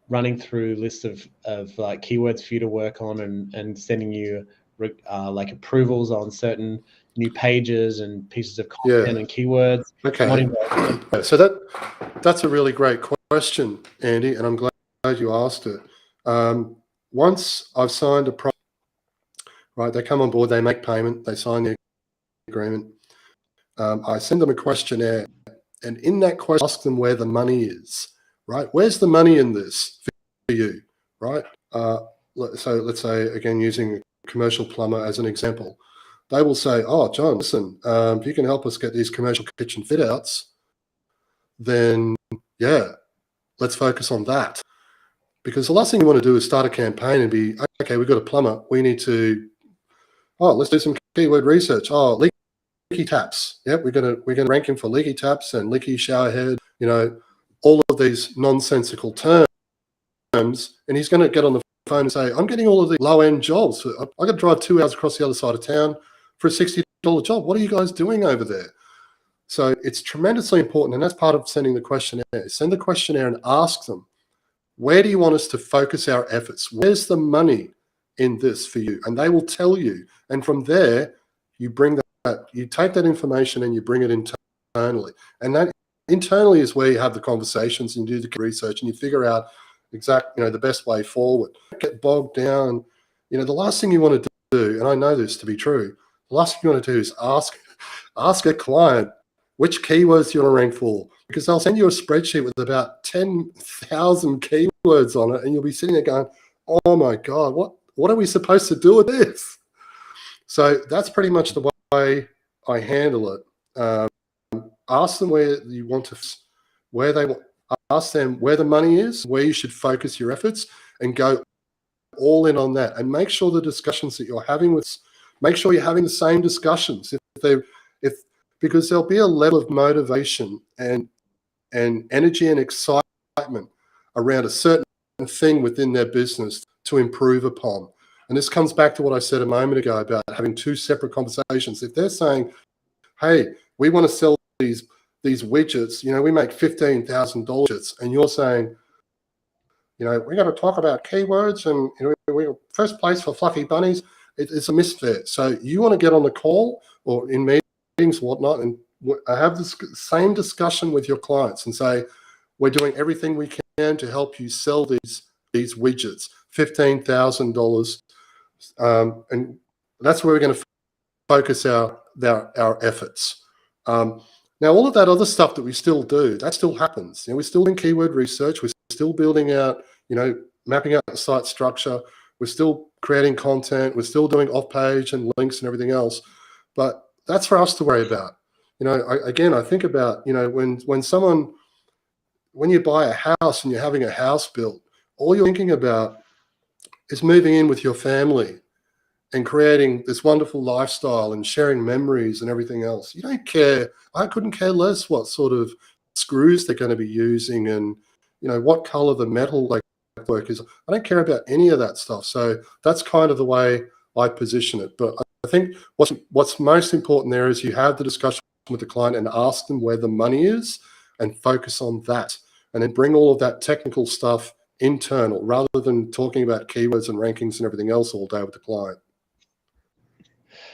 running through lists of like keywords for you to work on and sending you like approvals on certain new pages and pieces of content and keywords? Okay. So that's a really great question, Andy, and I'm glad you asked it. Once I've signed a project, right, they come on board, they make payment, they sign the agreement. I send them a questionnaire, and in that question, I ask them where the money is, right? Where's the money in this for you, right? so let's say, again, using a commercial plumber as an example, they will say, oh, John, listen, if you can help us get these commercial kitchen fit outs, then yeah, let's focus on that. Because the last thing you want to do is start a campaign and be, okay, we've got a plumber. We need to, let's do some keyword research. Oh, leaky taps. Yep, we're gonna rank him for leaky taps and leaky shower head, all of these nonsensical terms. And he's going to get on the phone and say, I'm getting all of the low-end jobs. I got to drive 2 hours across the other side of town for a $60 job. What are you guys doing over there? So it's tremendously important, and that's part of sending the questionnaire. Send the questionnaire and ask them, where do you want us to focus our efforts? Where's the money in this for you? And they will tell you. And from there, you bring that, you take that information and you bring it internally. And that internally is where you have the conversations and you do the research and you figure out the best way forward. Get bogged down. The last thing you want to do, and I know this to be true, the last thing you want to do is ask a client which keywords you want to rank for, because they'll send you a spreadsheet with about 10,000 keywords on it, and you'll be sitting there going, oh my God, what are we supposed to do with this? So that's pretty much the way I handle it. Ask them where you want to, ask them where the money is, where you should focus your efforts, and go all in on that. And make sure the discussions that you're having make sure you're having the same discussions. Because there'll be a level of motivation and energy and excitement around a certain thing within their business to improve upon. And this comes back to what I said a moment ago about having two separate conversations. If they're saying, hey, we want to sell these widgets, we make $15,000, and you're saying, we're going to talk about keywords and we're first place for fluffy bunnies, it's a misfit. So you want to get on the call or in meetings, whatnot, and have this same discussion with your clients and say, we're doing everything we can to help you sell these widgets, $15,000. And that's where we're going to focus our efforts. Now, all of that other stuff that we still do, that still happens. We're still doing keyword research. We're still building out, mapping out the site structure. We're still creating content. We're still doing off-page and links and everything else. But that's for us to worry about. I think about, when you buy a house and you're having a house built, all you're thinking about is moving in with your family and creating this wonderful lifestyle and sharing memories and everything else. You don't care. I couldn't care less what sort of screws they're going to be using and, what color the metal work is. I don't care about any of that stuff. So that's kind of the way I position it. But I think what's most important there is you have the discussion with the client and ask them where the money is and focus on that. And then bring all of that technical stuff internal rather than talking about keywords and rankings and everything else all day with the client.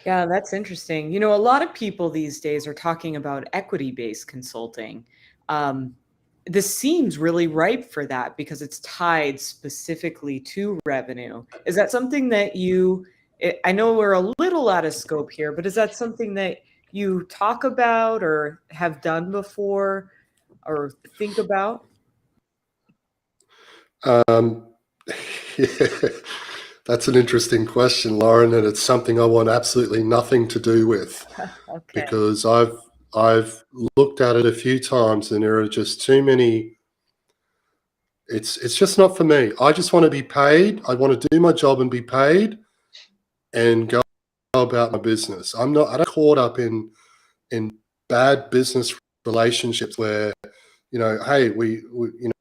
Yeah, that's interesting. A lot of people these days are talking about equity-based consulting. This seems really ripe for that because it's tied specifically to revenue. Is that something that I know we're a little out of scope here, but is that something that you talk about or have done before or think about? Yeah, that's an interesting question, Lauren, and it's something I want absolutely nothing to do with. Okay. Because I've looked at it a few times and there are just too many. It's just not for me. I just want to be paid. I want to do my job and be paid and go about my business. I don't get caught up in bad business relationships where, hey, we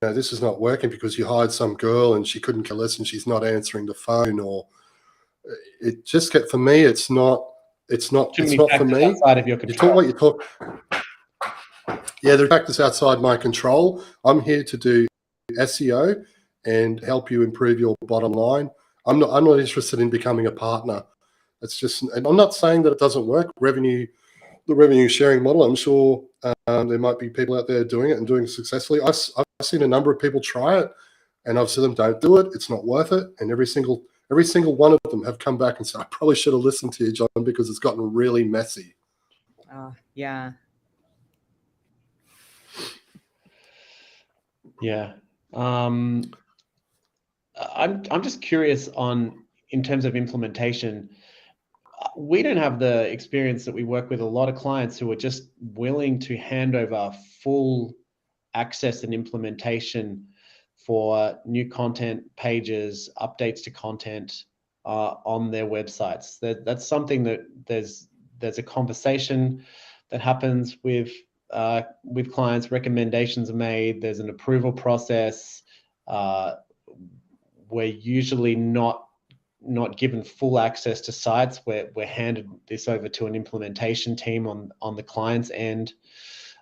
this is not working because you hired some girl and she couldn't care less and she's not answering the phone, or it just for me, it's not for me. Outside of your control. You talk what you talk. Yeah, there are factors outside my control. I'm here to do SEO and help you improve your bottom line. I'm not interested in becoming a partner. It's just, and I'm not saying that it doesn't work. The revenue sharing model, I'm sure there might be people out there doing it and doing it successfully. I've seen a number of people try it, and I've seen them don't do it. It's not worth it. And every single one of them have come back and said, I probably should have listened to you, John, because it's gotten really messy. Yeah. Yeah. I'm just curious on, in terms of implementation, we don't have the experience that we work with a lot of clients who are just willing to hand over full access and implementation for new content pages, updates to content on their websites. That's something that there's a conversation that happens with clients. Recommendations are made. There's an approval process. We're usually not given full access to sites. We're handed this over to an implementation team on the client's end.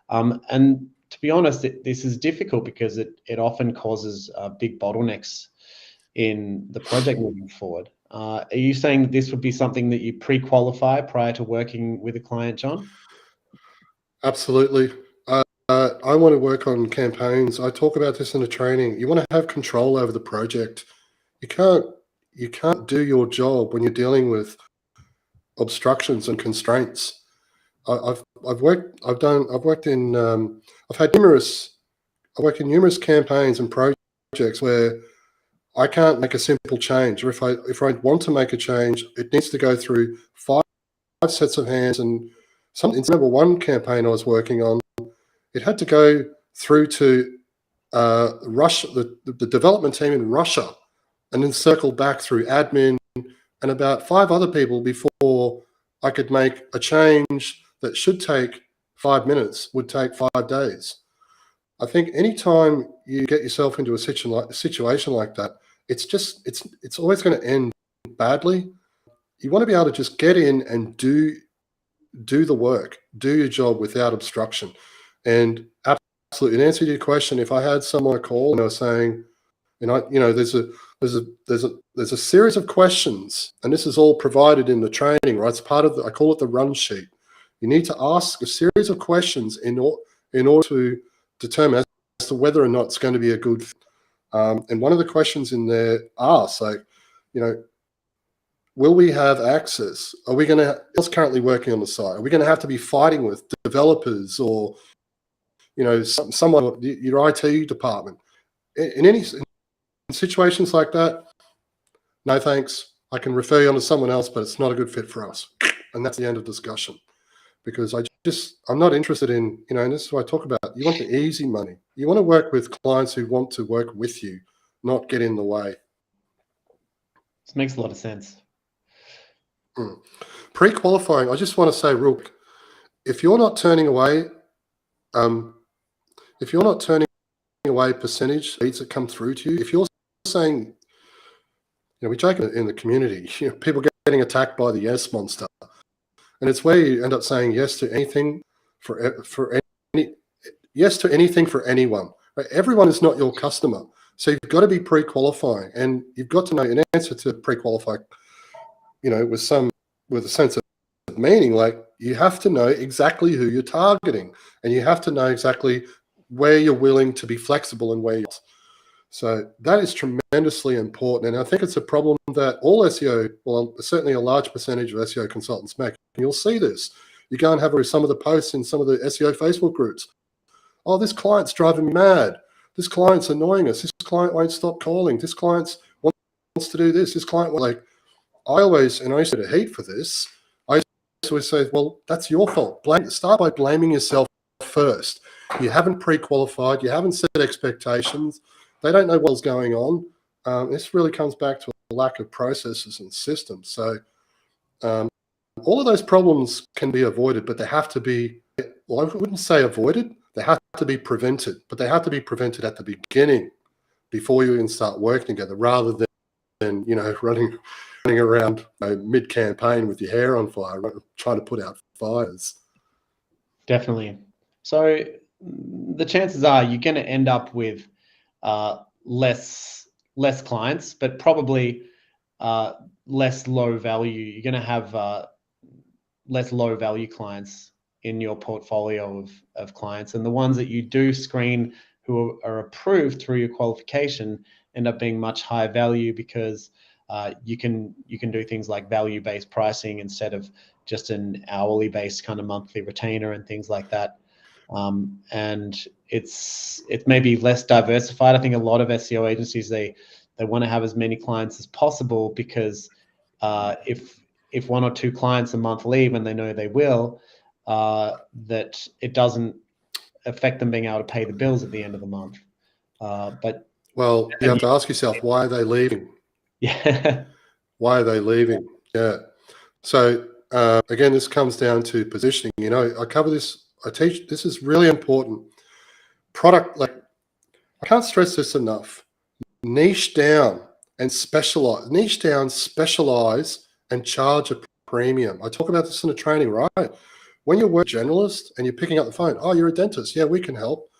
And to be honest, this is difficult because it often causes big bottlenecks in the project moving forward. Are you saying that this would be something that you pre-qualify prior to working with a client, John? Absolutely. I want to work on campaigns. I talk about this in the training. You want to have control over the project. You can't do your job when you're dealing with obstructions and constraints. I've worked in numerous campaigns and projects where I can't make a simple change, or if I want to make a change, it needs to go through five sets of hands. And remember one campaign I was working on, it had to go through to Russia, the development team in Russia, and then circle back through admin and about 5 other people before I could make a change that should take 5 minutes, would take 5 days. I think anytime you get yourself into a situation like that, it's always going to end badly. You want to be able to just get in and do the work, do your job without obstruction. And absolutely, in answer to your question, if I had someone call and they were saying, there's a series of questions, and this is all provided in the training, right? It's part of I call it the run sheet. You need to ask a series of questions in order to determine as to whether or not it's going to be a good fit. And one of the questions in there asks, like, will we have access? Are we going to, what's currently working on the site? Are we going to have to be fighting with developers or, someone, your IT department? In situations like that, no thanks. I can refer you on to someone else, but it's not a good fit for us. And that's the end of discussion. Because I'm not interested in, and this is what I talk about. You want the easy money. You want to work with clients who want to work with you, not get in the way. This makes a lot of sense. Pre-qualifying, I just want to say real quick, if you're not turning away percentage leads that come through to you, if you're saying, we joke in the community, people getting attacked by the yes monster. And it's where you end up saying yes to anything yes to anything for anyone. Right? Everyone is not your customer. So you've got to be pre-qualifying, and you've got to know an answer to pre-qualify, with a sense of meaning. Like, you have to know exactly who you're targeting, and you have to know exactly where you're willing to be flexible and where you're not. So that is tremendously important. And I think it's a problem that all SEO, well, certainly a large percentage of SEO consultants make. And you'll see this. You go and have some of the posts in some of the SEO Facebook groups. Oh, this client's driving me mad. This client's annoying us. This client won't stop calling. This client wants to do this. This client, I used to get heat for this. I used to always say, well, that's your fault. Start by blaming yourself first. You haven't pre-qualified. You haven't set expectations. They don't know what's going on. This really comes back to a lack of processes and systems. So all of those problems can be avoided, but they have to be, well, I wouldn't say avoided. They have to be prevented, but they have to be prevented at the beginning before you even start working together, rather than running around mid-campaign with your hair on fire, trying to put out fires. Definitely. So the chances are you're going to end up with less clients, but probably less low value. You're going to have less low value clients in your portfolio of clients, and the ones that you do screen who are approved through your qualification end up being much higher value, because you can do things like value-based pricing instead of just an hourly based kind of monthly retainer and things like that. And it's maybe less diversified. I think a lot of SEO agencies, they They want to have as many clients as possible because if one or two clients a month leave, and they know they will, that it doesn't affect them being able to pay the bills at the end of the month. Well, you have to ask yourself, why are they leaving? Yeah. Why are they leaving? Yeah. So again, this comes down to positioning. You know, I cover this. I teach. This is really important. Product, like, I can't stress this enough. Niche down and specialize. Niche down, specialize, and charge a premium. I talk about this in the training, right? When you're a generalist and you're picking up the phone, oh, you're a dentist. Yeah, we can help.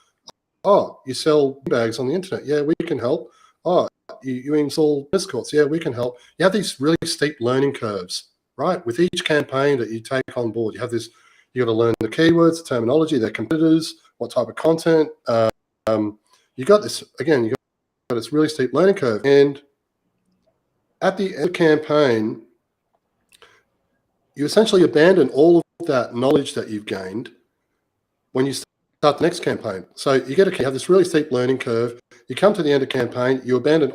Oh, you sell bags on the internet. Yeah, we can help. Oh, you install tennis courts. Yeah, we can help. You have these really steep learning curves, right? With each campaign that you take on board, you have this. You got to learn the keywords, the terminology, their competitors, what type of content. You got this again. You got this really steep learning curve, and at the end of the campaign, you essentially abandon all of that knowledge that you've gained when you start the next campaign. So you have this really steep learning curve. You come to the end of campaign, you abandon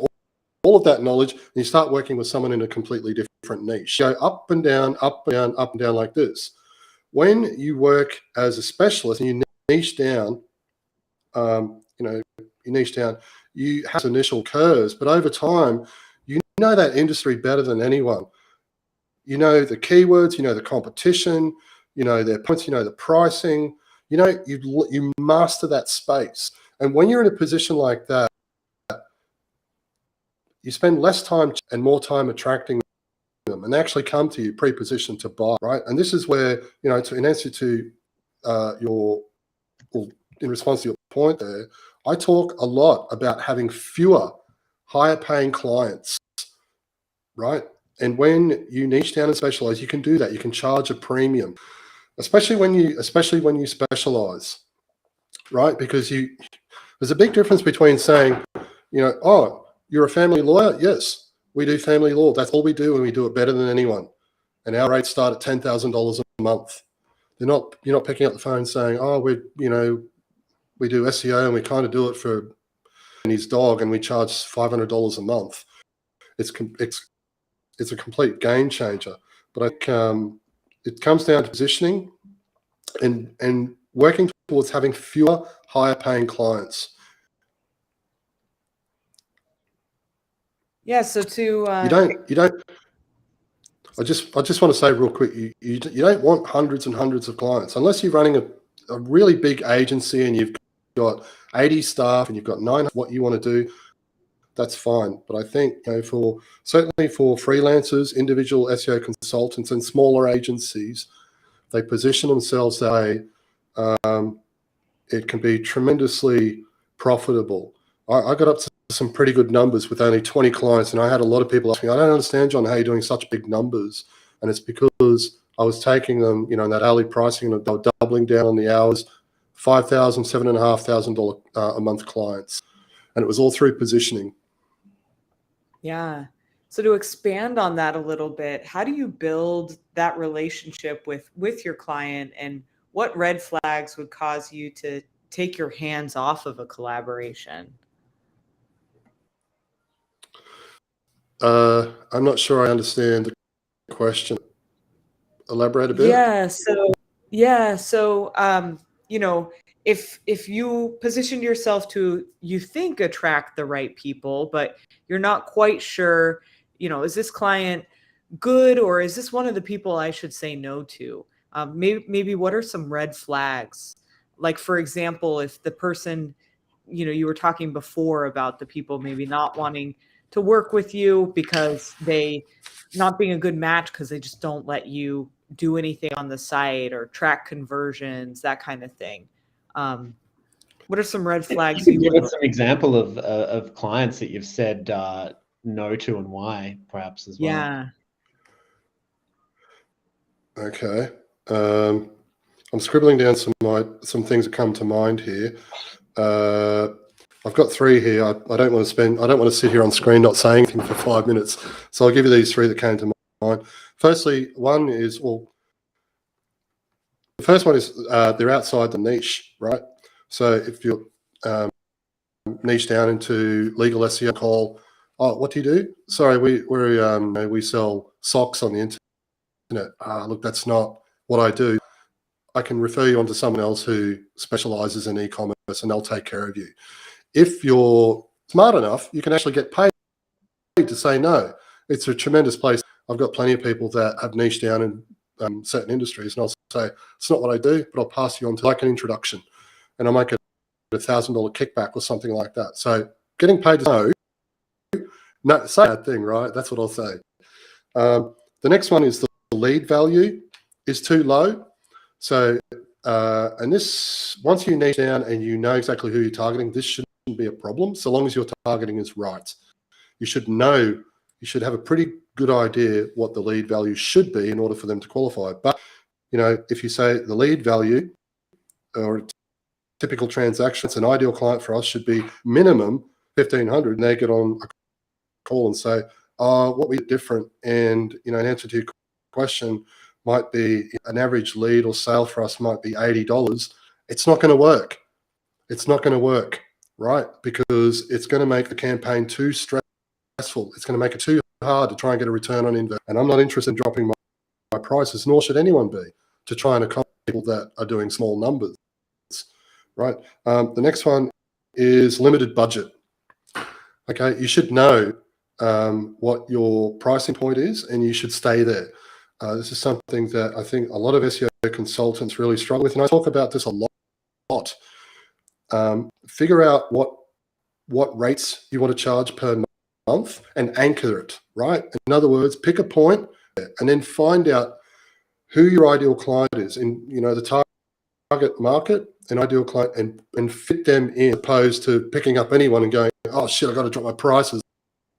all of that knowledge, and you start working with someone in a completely different niche. You go up and down, up and down, up and down like this. When you work as a specialist and you niche down, you have initial curves, but over time, you know that industry better than anyone. You know the keywords, you know the competition, you know their points, you know the pricing. You know, you master that space. And when you're in a position like that, you spend less time and more time attracting them, and they actually come to you pre-positioned to buy, right? And this is where, you know, in answer to in response to your point there, I talk a lot about having fewer higher paying clients, right? And when you niche down and specialize, you can do that. You can charge a premium, especially when you specialize, right? Because there's a big difference between saying, you know, oh, you're a family lawyer. Yes, we do family law. That's all we do, and we do it better than anyone. And our rates start at $10,000 a month. You're not picking up the phone saying, oh, we do SEO and we kind of do it for his dog and we charge $500 a month. It's a complete game changer. But I think it comes down to positioning and working towards having fewer higher paying clients. Yeah. So to you don't. I just want to say real quick, you don't want hundreds and hundreds of clients unless you're running a really big agency and you've got 80 staff and you've got 9. What you want to do, that's fine. But I think, you know, certainly for freelancers, individual SEO consultants, and smaller agencies, they position themselves that way. It can be tremendously profitable. I got up to some pretty good numbers with only 20 clients, and I had a lot of people asking, I don't understand, John, how you're doing such big numbers. And it's because I was taking them, you know, in that hourly pricing, and they were doubling down on the hours, $5,000, $7,500 a month clients. And it was all through positioning. Yeah. So to expand on that a little bit, how do you build that relationship with your client, and what red flags would cause you to take your hands off of a collaboration? I'm not sure I understand the question. Elaborate a bit. Yeah. So, you know, if you position yourself to, you think, attract the right people, but you're not quite sure, you know, is this client good, or is this one of the people I should say no to? Maybe what are some red flags? Like, for example, if the person, you know, you were talking before about the people maybe not wanting to work with you because they not being a good match because they just don't let you do anything on the site or track conversions, that kind of thing. What are some red flags? You give us some example of clients that you've said no to, and why, perhaps, as well. Yeah. Okay. I'm scribbling down some things that come to mind here. I've got 3 here. I don't want to sit here on screen not saying anything for 5 minutes. So I'll give you these 3 that came to mind. Firstly, the first one is they're outside the niche, right? So if you're niche down into legal SEO, call Oh, what do you do? Sorry, we sell socks on the internet. Look, that's not what I do. I can refer you on to someone else who specializes in e-commerce, and they'll take care of you. If you're smart enough, you can actually get paid to say no. It's a tremendous place. I've got plenty of people that have niched down in certain industries, and I'll say, it's not what I do, but I'll pass you on to like an introduction, and I might get $1,000 kickback or something like that. So getting paid to know, no, say that thing, right? That's what I'll say. The next one is the lead value is too low. So, and this, once you niche down and you know exactly who you're targeting, this shouldn't be a problem, so long as your targeting is right. You should know, you should have a pretty good idea what the lead value should be in order for them to qualify. But, you know, if you say the lead value or a typical transaction, it's an ideal client for us should be minimum 1,500, and they get on a call and say, what we did different, and, you know, an answer to your question might be an average lead or sale for us might be $80. It's not going to work. It's not going to work, right? Because it's going to make the campaign too stressful. It's going to make it too hard to try and get a return on investment. And I'm not interested in dropping my prices, nor should anyone be, to try and accommodate people that are doing small numbers, right? The next one is limited budget. Okay, you should know what your pricing point is, and you should stay there. This is something that I think a lot of SEO consultants really struggle with, and I talk about this a lot. Figure out what rates you want to charge per month and anchor it, right? In other words, pick a point and then find out who your ideal client is, and, you know, the target market, an ideal client, and fit them in, opposed to picking up anyone and going, oh shit, I got to drop my prices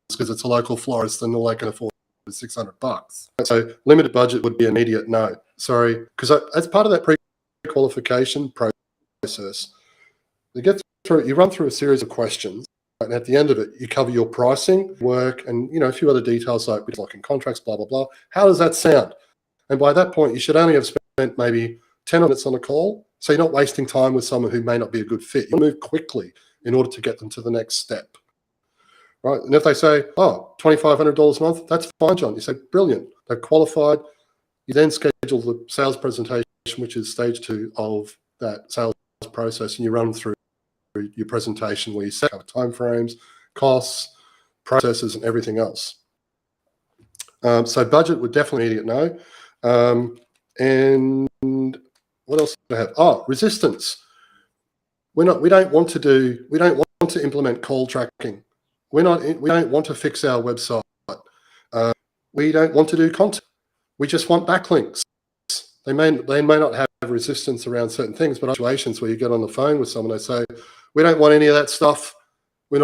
because it's a local florist and all they can afford is $600. So limited budget would be immediate no. Sorry, because as part of that pre-qualification process, you run through a series of questions, and at the end of it, you cover your pricing, work, and, you know, a few other details like blocking contracts, blah blah blah. How does that sound? And by that point, you should only have spent maybe 10 minutes on a call, so you're not wasting time with someone who may not be a good fit. You move quickly in order to get them to the next step. Right. And if they say, oh, $2,500 a month, that's fine, John. You say, brilliant. They're qualified. You then schedule the sales presentation, which is stage 2 of that sales process, and you run through your presentation where you set up timeframes, costs, processes, and everything else. So budget would definitely immediate no. And what else do I have? Oh, resistance. We don't want to implement call tracking. We don't want to fix our website. We don't want to do content. We just want backlinks. They may not have resistance around certain things, but situations where you get on the phone with someone, they say, we don't want any of that stuff. We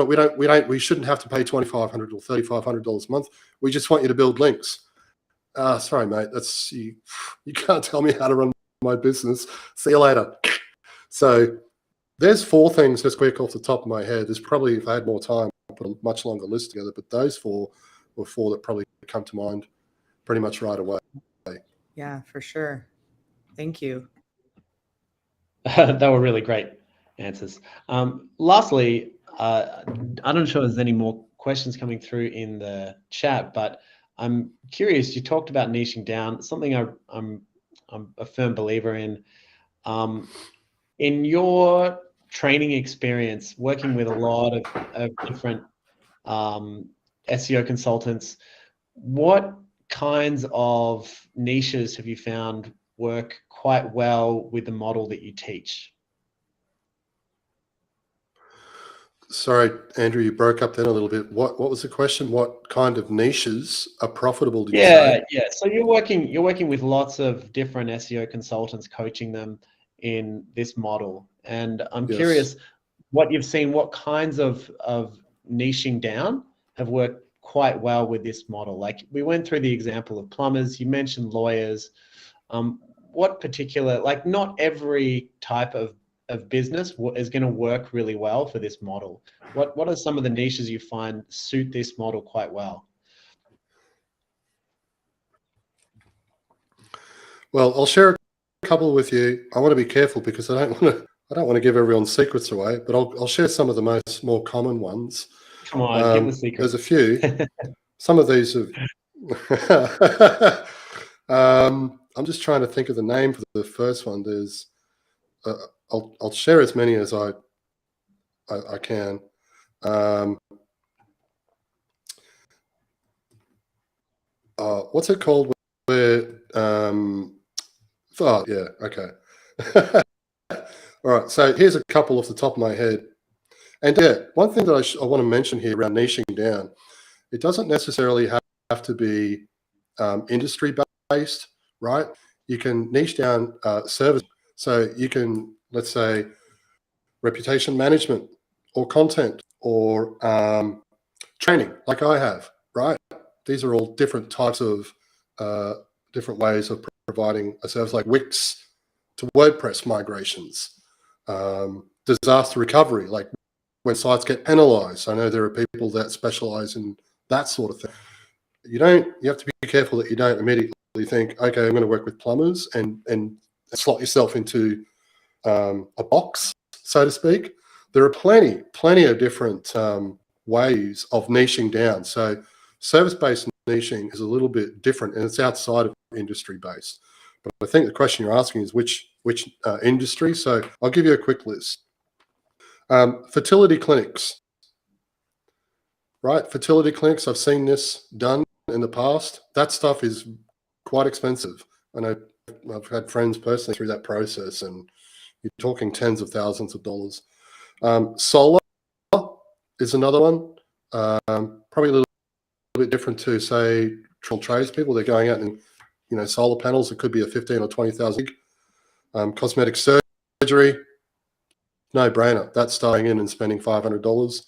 shouldn't have to pay $2,500 or $3,500 a month. We just want you to build links. Sorry, mate. That's you can't tell me how to run my business. See you later. So there's 4 things just quick off the top of my head. There's probably, if I had more time, I'd put a much longer list together, but those 4 were 4 that probably come to mind pretty much right away. Yeah, for sure. Thank you. That were really great answers. Lastly, I'm not sure there's any more questions coming through in the chat, but I'm curious. You talked about niching down, something I'm a firm believer in. In your training experience, working with a lot of different SEO consultants, what kinds of niches have you found work quite well with the model that you teach? Sorry, Andrew, you broke up then a little bit. What was the question? What kind of niches are profitable, did you say? Yeah. So you're working with lots of different SEO consultants, coaching them in this model. And I'm curious what you've seen, what kinds of niching down have worked quite well with this model. Like we went through the example of plumbers, you mentioned lawyers. What particular, like not every type of business is going to work really well for this model. What are some of the niches you find suit this model quite well? Well, I'll share a couple with you. I want to be careful because I don't want to give everyone's secrets away, but I'll share some of the more common ones. Come on, give the secret. There's a few. Some of these have. I'm just trying to think of the name for the first one. There's, I'll share as many as I can. What's it called? Where? Oh yeah, okay. All right. So here's a couple off the top of my head. And yeah, one thing that I want to mention here around niching down, it doesn't necessarily have to be industry based, right? You can niche down service. So you can, let's say, reputation management or content or training, like I have, right? These are all different types of different ways of providing a service, like Wix to WordPress migrations, disaster recovery, like when sites get penalized. I know there are people that specialize in that sort of thing. You have to be careful that you don't immediately think, okay, I'm going to work with plumbers and slot yourself into a box, so to speak. There are plenty of different ways of niching down. So service-based niching is a little bit different, and it's outside of industry-based. But I think the question you're asking is which industry. So I'll give you a quick list. Fertility clinics, right? Fertility clinics, I've seen this done in the past. That stuff is quite expensive. I know I've had friends personally through that process, and you're talking tens of thousands of dollars. Solar is another one. Probably a little bit different to, say, tradespeople. They're going out and, solar panels. It could be a 15 or 20,000. Cosmetic surgery, no brainer. That's starting in and spending $500.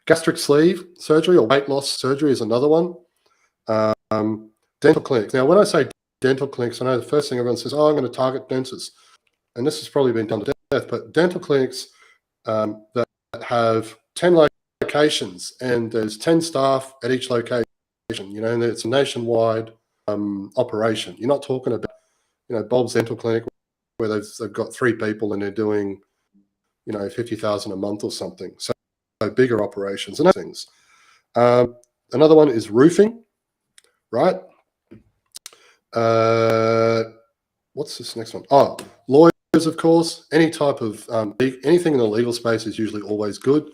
Gastric sleeve surgery or weight loss surgery is another one. Dental clinics. Now, when I say dental clinics, I know the first thing everyone says, oh, I'm going to target dentists. And this has probably been done to death, but dental clinics that have 10 locations and there's 10 staff at each location, and it's a nationwide operation. You're not talking about, Bob's Dental Clinic where they've got 3 people and they're doing, $50,000 a month or something. So bigger operations and other things. Another one is roofing, right? What's this next one? Oh, lawyers, of course. Any type of anything in the legal space is usually always good.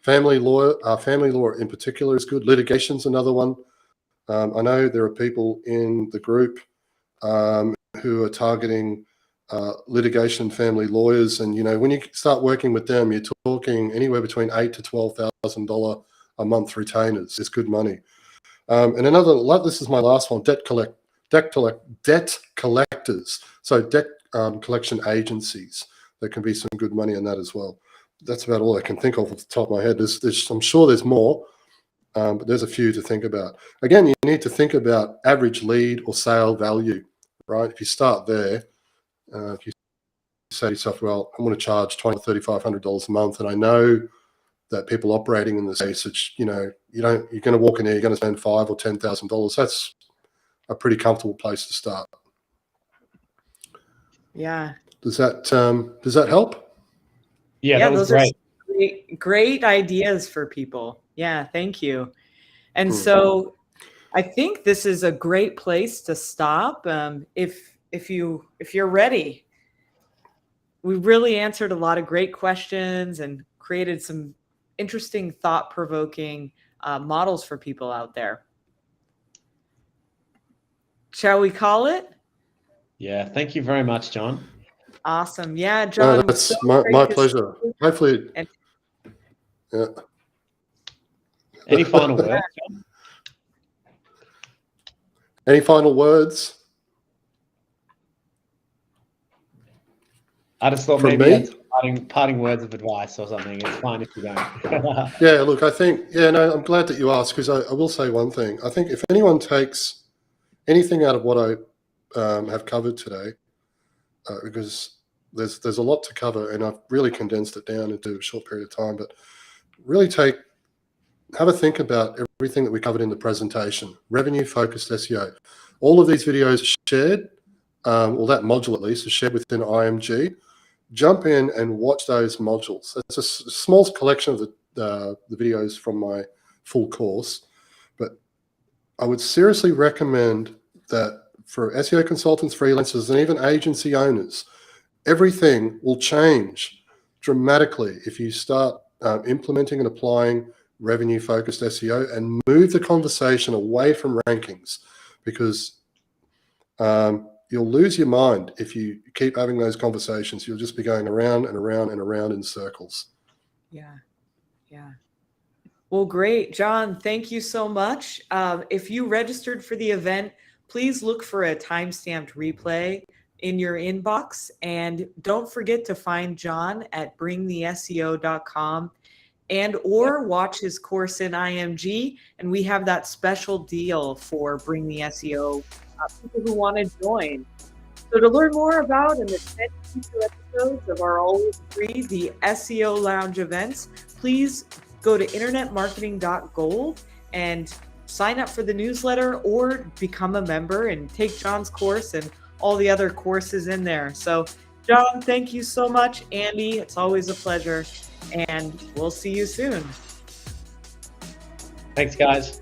Family law in particular is good. Litigation's another one. I know there are people in the group who are targeting litigation family lawyers, and when you start working with them, you're talking anywhere between $8,000 to $12,000 a month retainers. It's good money. And another, this is my last one: debt collectors. So debt collection agencies. There can be some good money in that as well. That's about all I can think of off the top of my head. I'm sure there's more, but there's a few to think about. Again, you need to think about average lead or sale value, right? If you start there, if you say to yourself, well, I'm going to charge $2,500 or $3,500 a month, and I know that people operating in the space, you're going to walk in there, you're going to spend $5,000 or $10,000. That's a pretty comfortable place to start. Yeah. Does that help? Yeah, that was great. Are great ideas for people. Yeah, thank you. And so I think this is a great place to stop. If you're ready. We really answered a lot of great questions and created some interesting, thought-provoking models for people out there. Shall we call it? Yeah, thank you very much, John. Awesome. Yeah, John. That's my pleasure. Hopefully. Yeah. Any final words, John? Any final words? I just thought From maybe me? that's parting words of advice or something. It's fine if you don't. Yeah, look, I think, I'm glad that you asked, because I will say one thing. I think if anyone takes anything out of what I have covered today, because there's a lot to cover, and I've really condensed it down into a short period of time, but really have a think about everything that we covered in the presentation. Revenue-focused SEO. All of these videos shared, or that module at least, is shared within IMG. jump in and watch those modules. It's a small collection of the videos from my full course, but I would seriously recommend that for SEO consultants, freelancers, and even agency owners, everything will change dramatically if you start implementing and applying revenue-focused SEO and move the conversation away from rankings, because you'll lose your mind if you keep having those conversations. You'll just be going around and around and around in circles. Yeah. Yeah. Well, great. John, thank you so much. If you registered for the event, please look for a timestamped replay in your inbox. And don't forget to find John at bringtheseo.com or watch his course in IMG. And we have that special deal for Bring the SEO people who want to join. So to learn more about and attend future episodes of our always free, the SEO Lounge events, please go to internetmarketing.gold and sign up for the newsletter or become a member and take John's course and all the other courses in there. So John, thank you so much. Andy, it's always a pleasure, and we'll see you soon. Thanks, guys.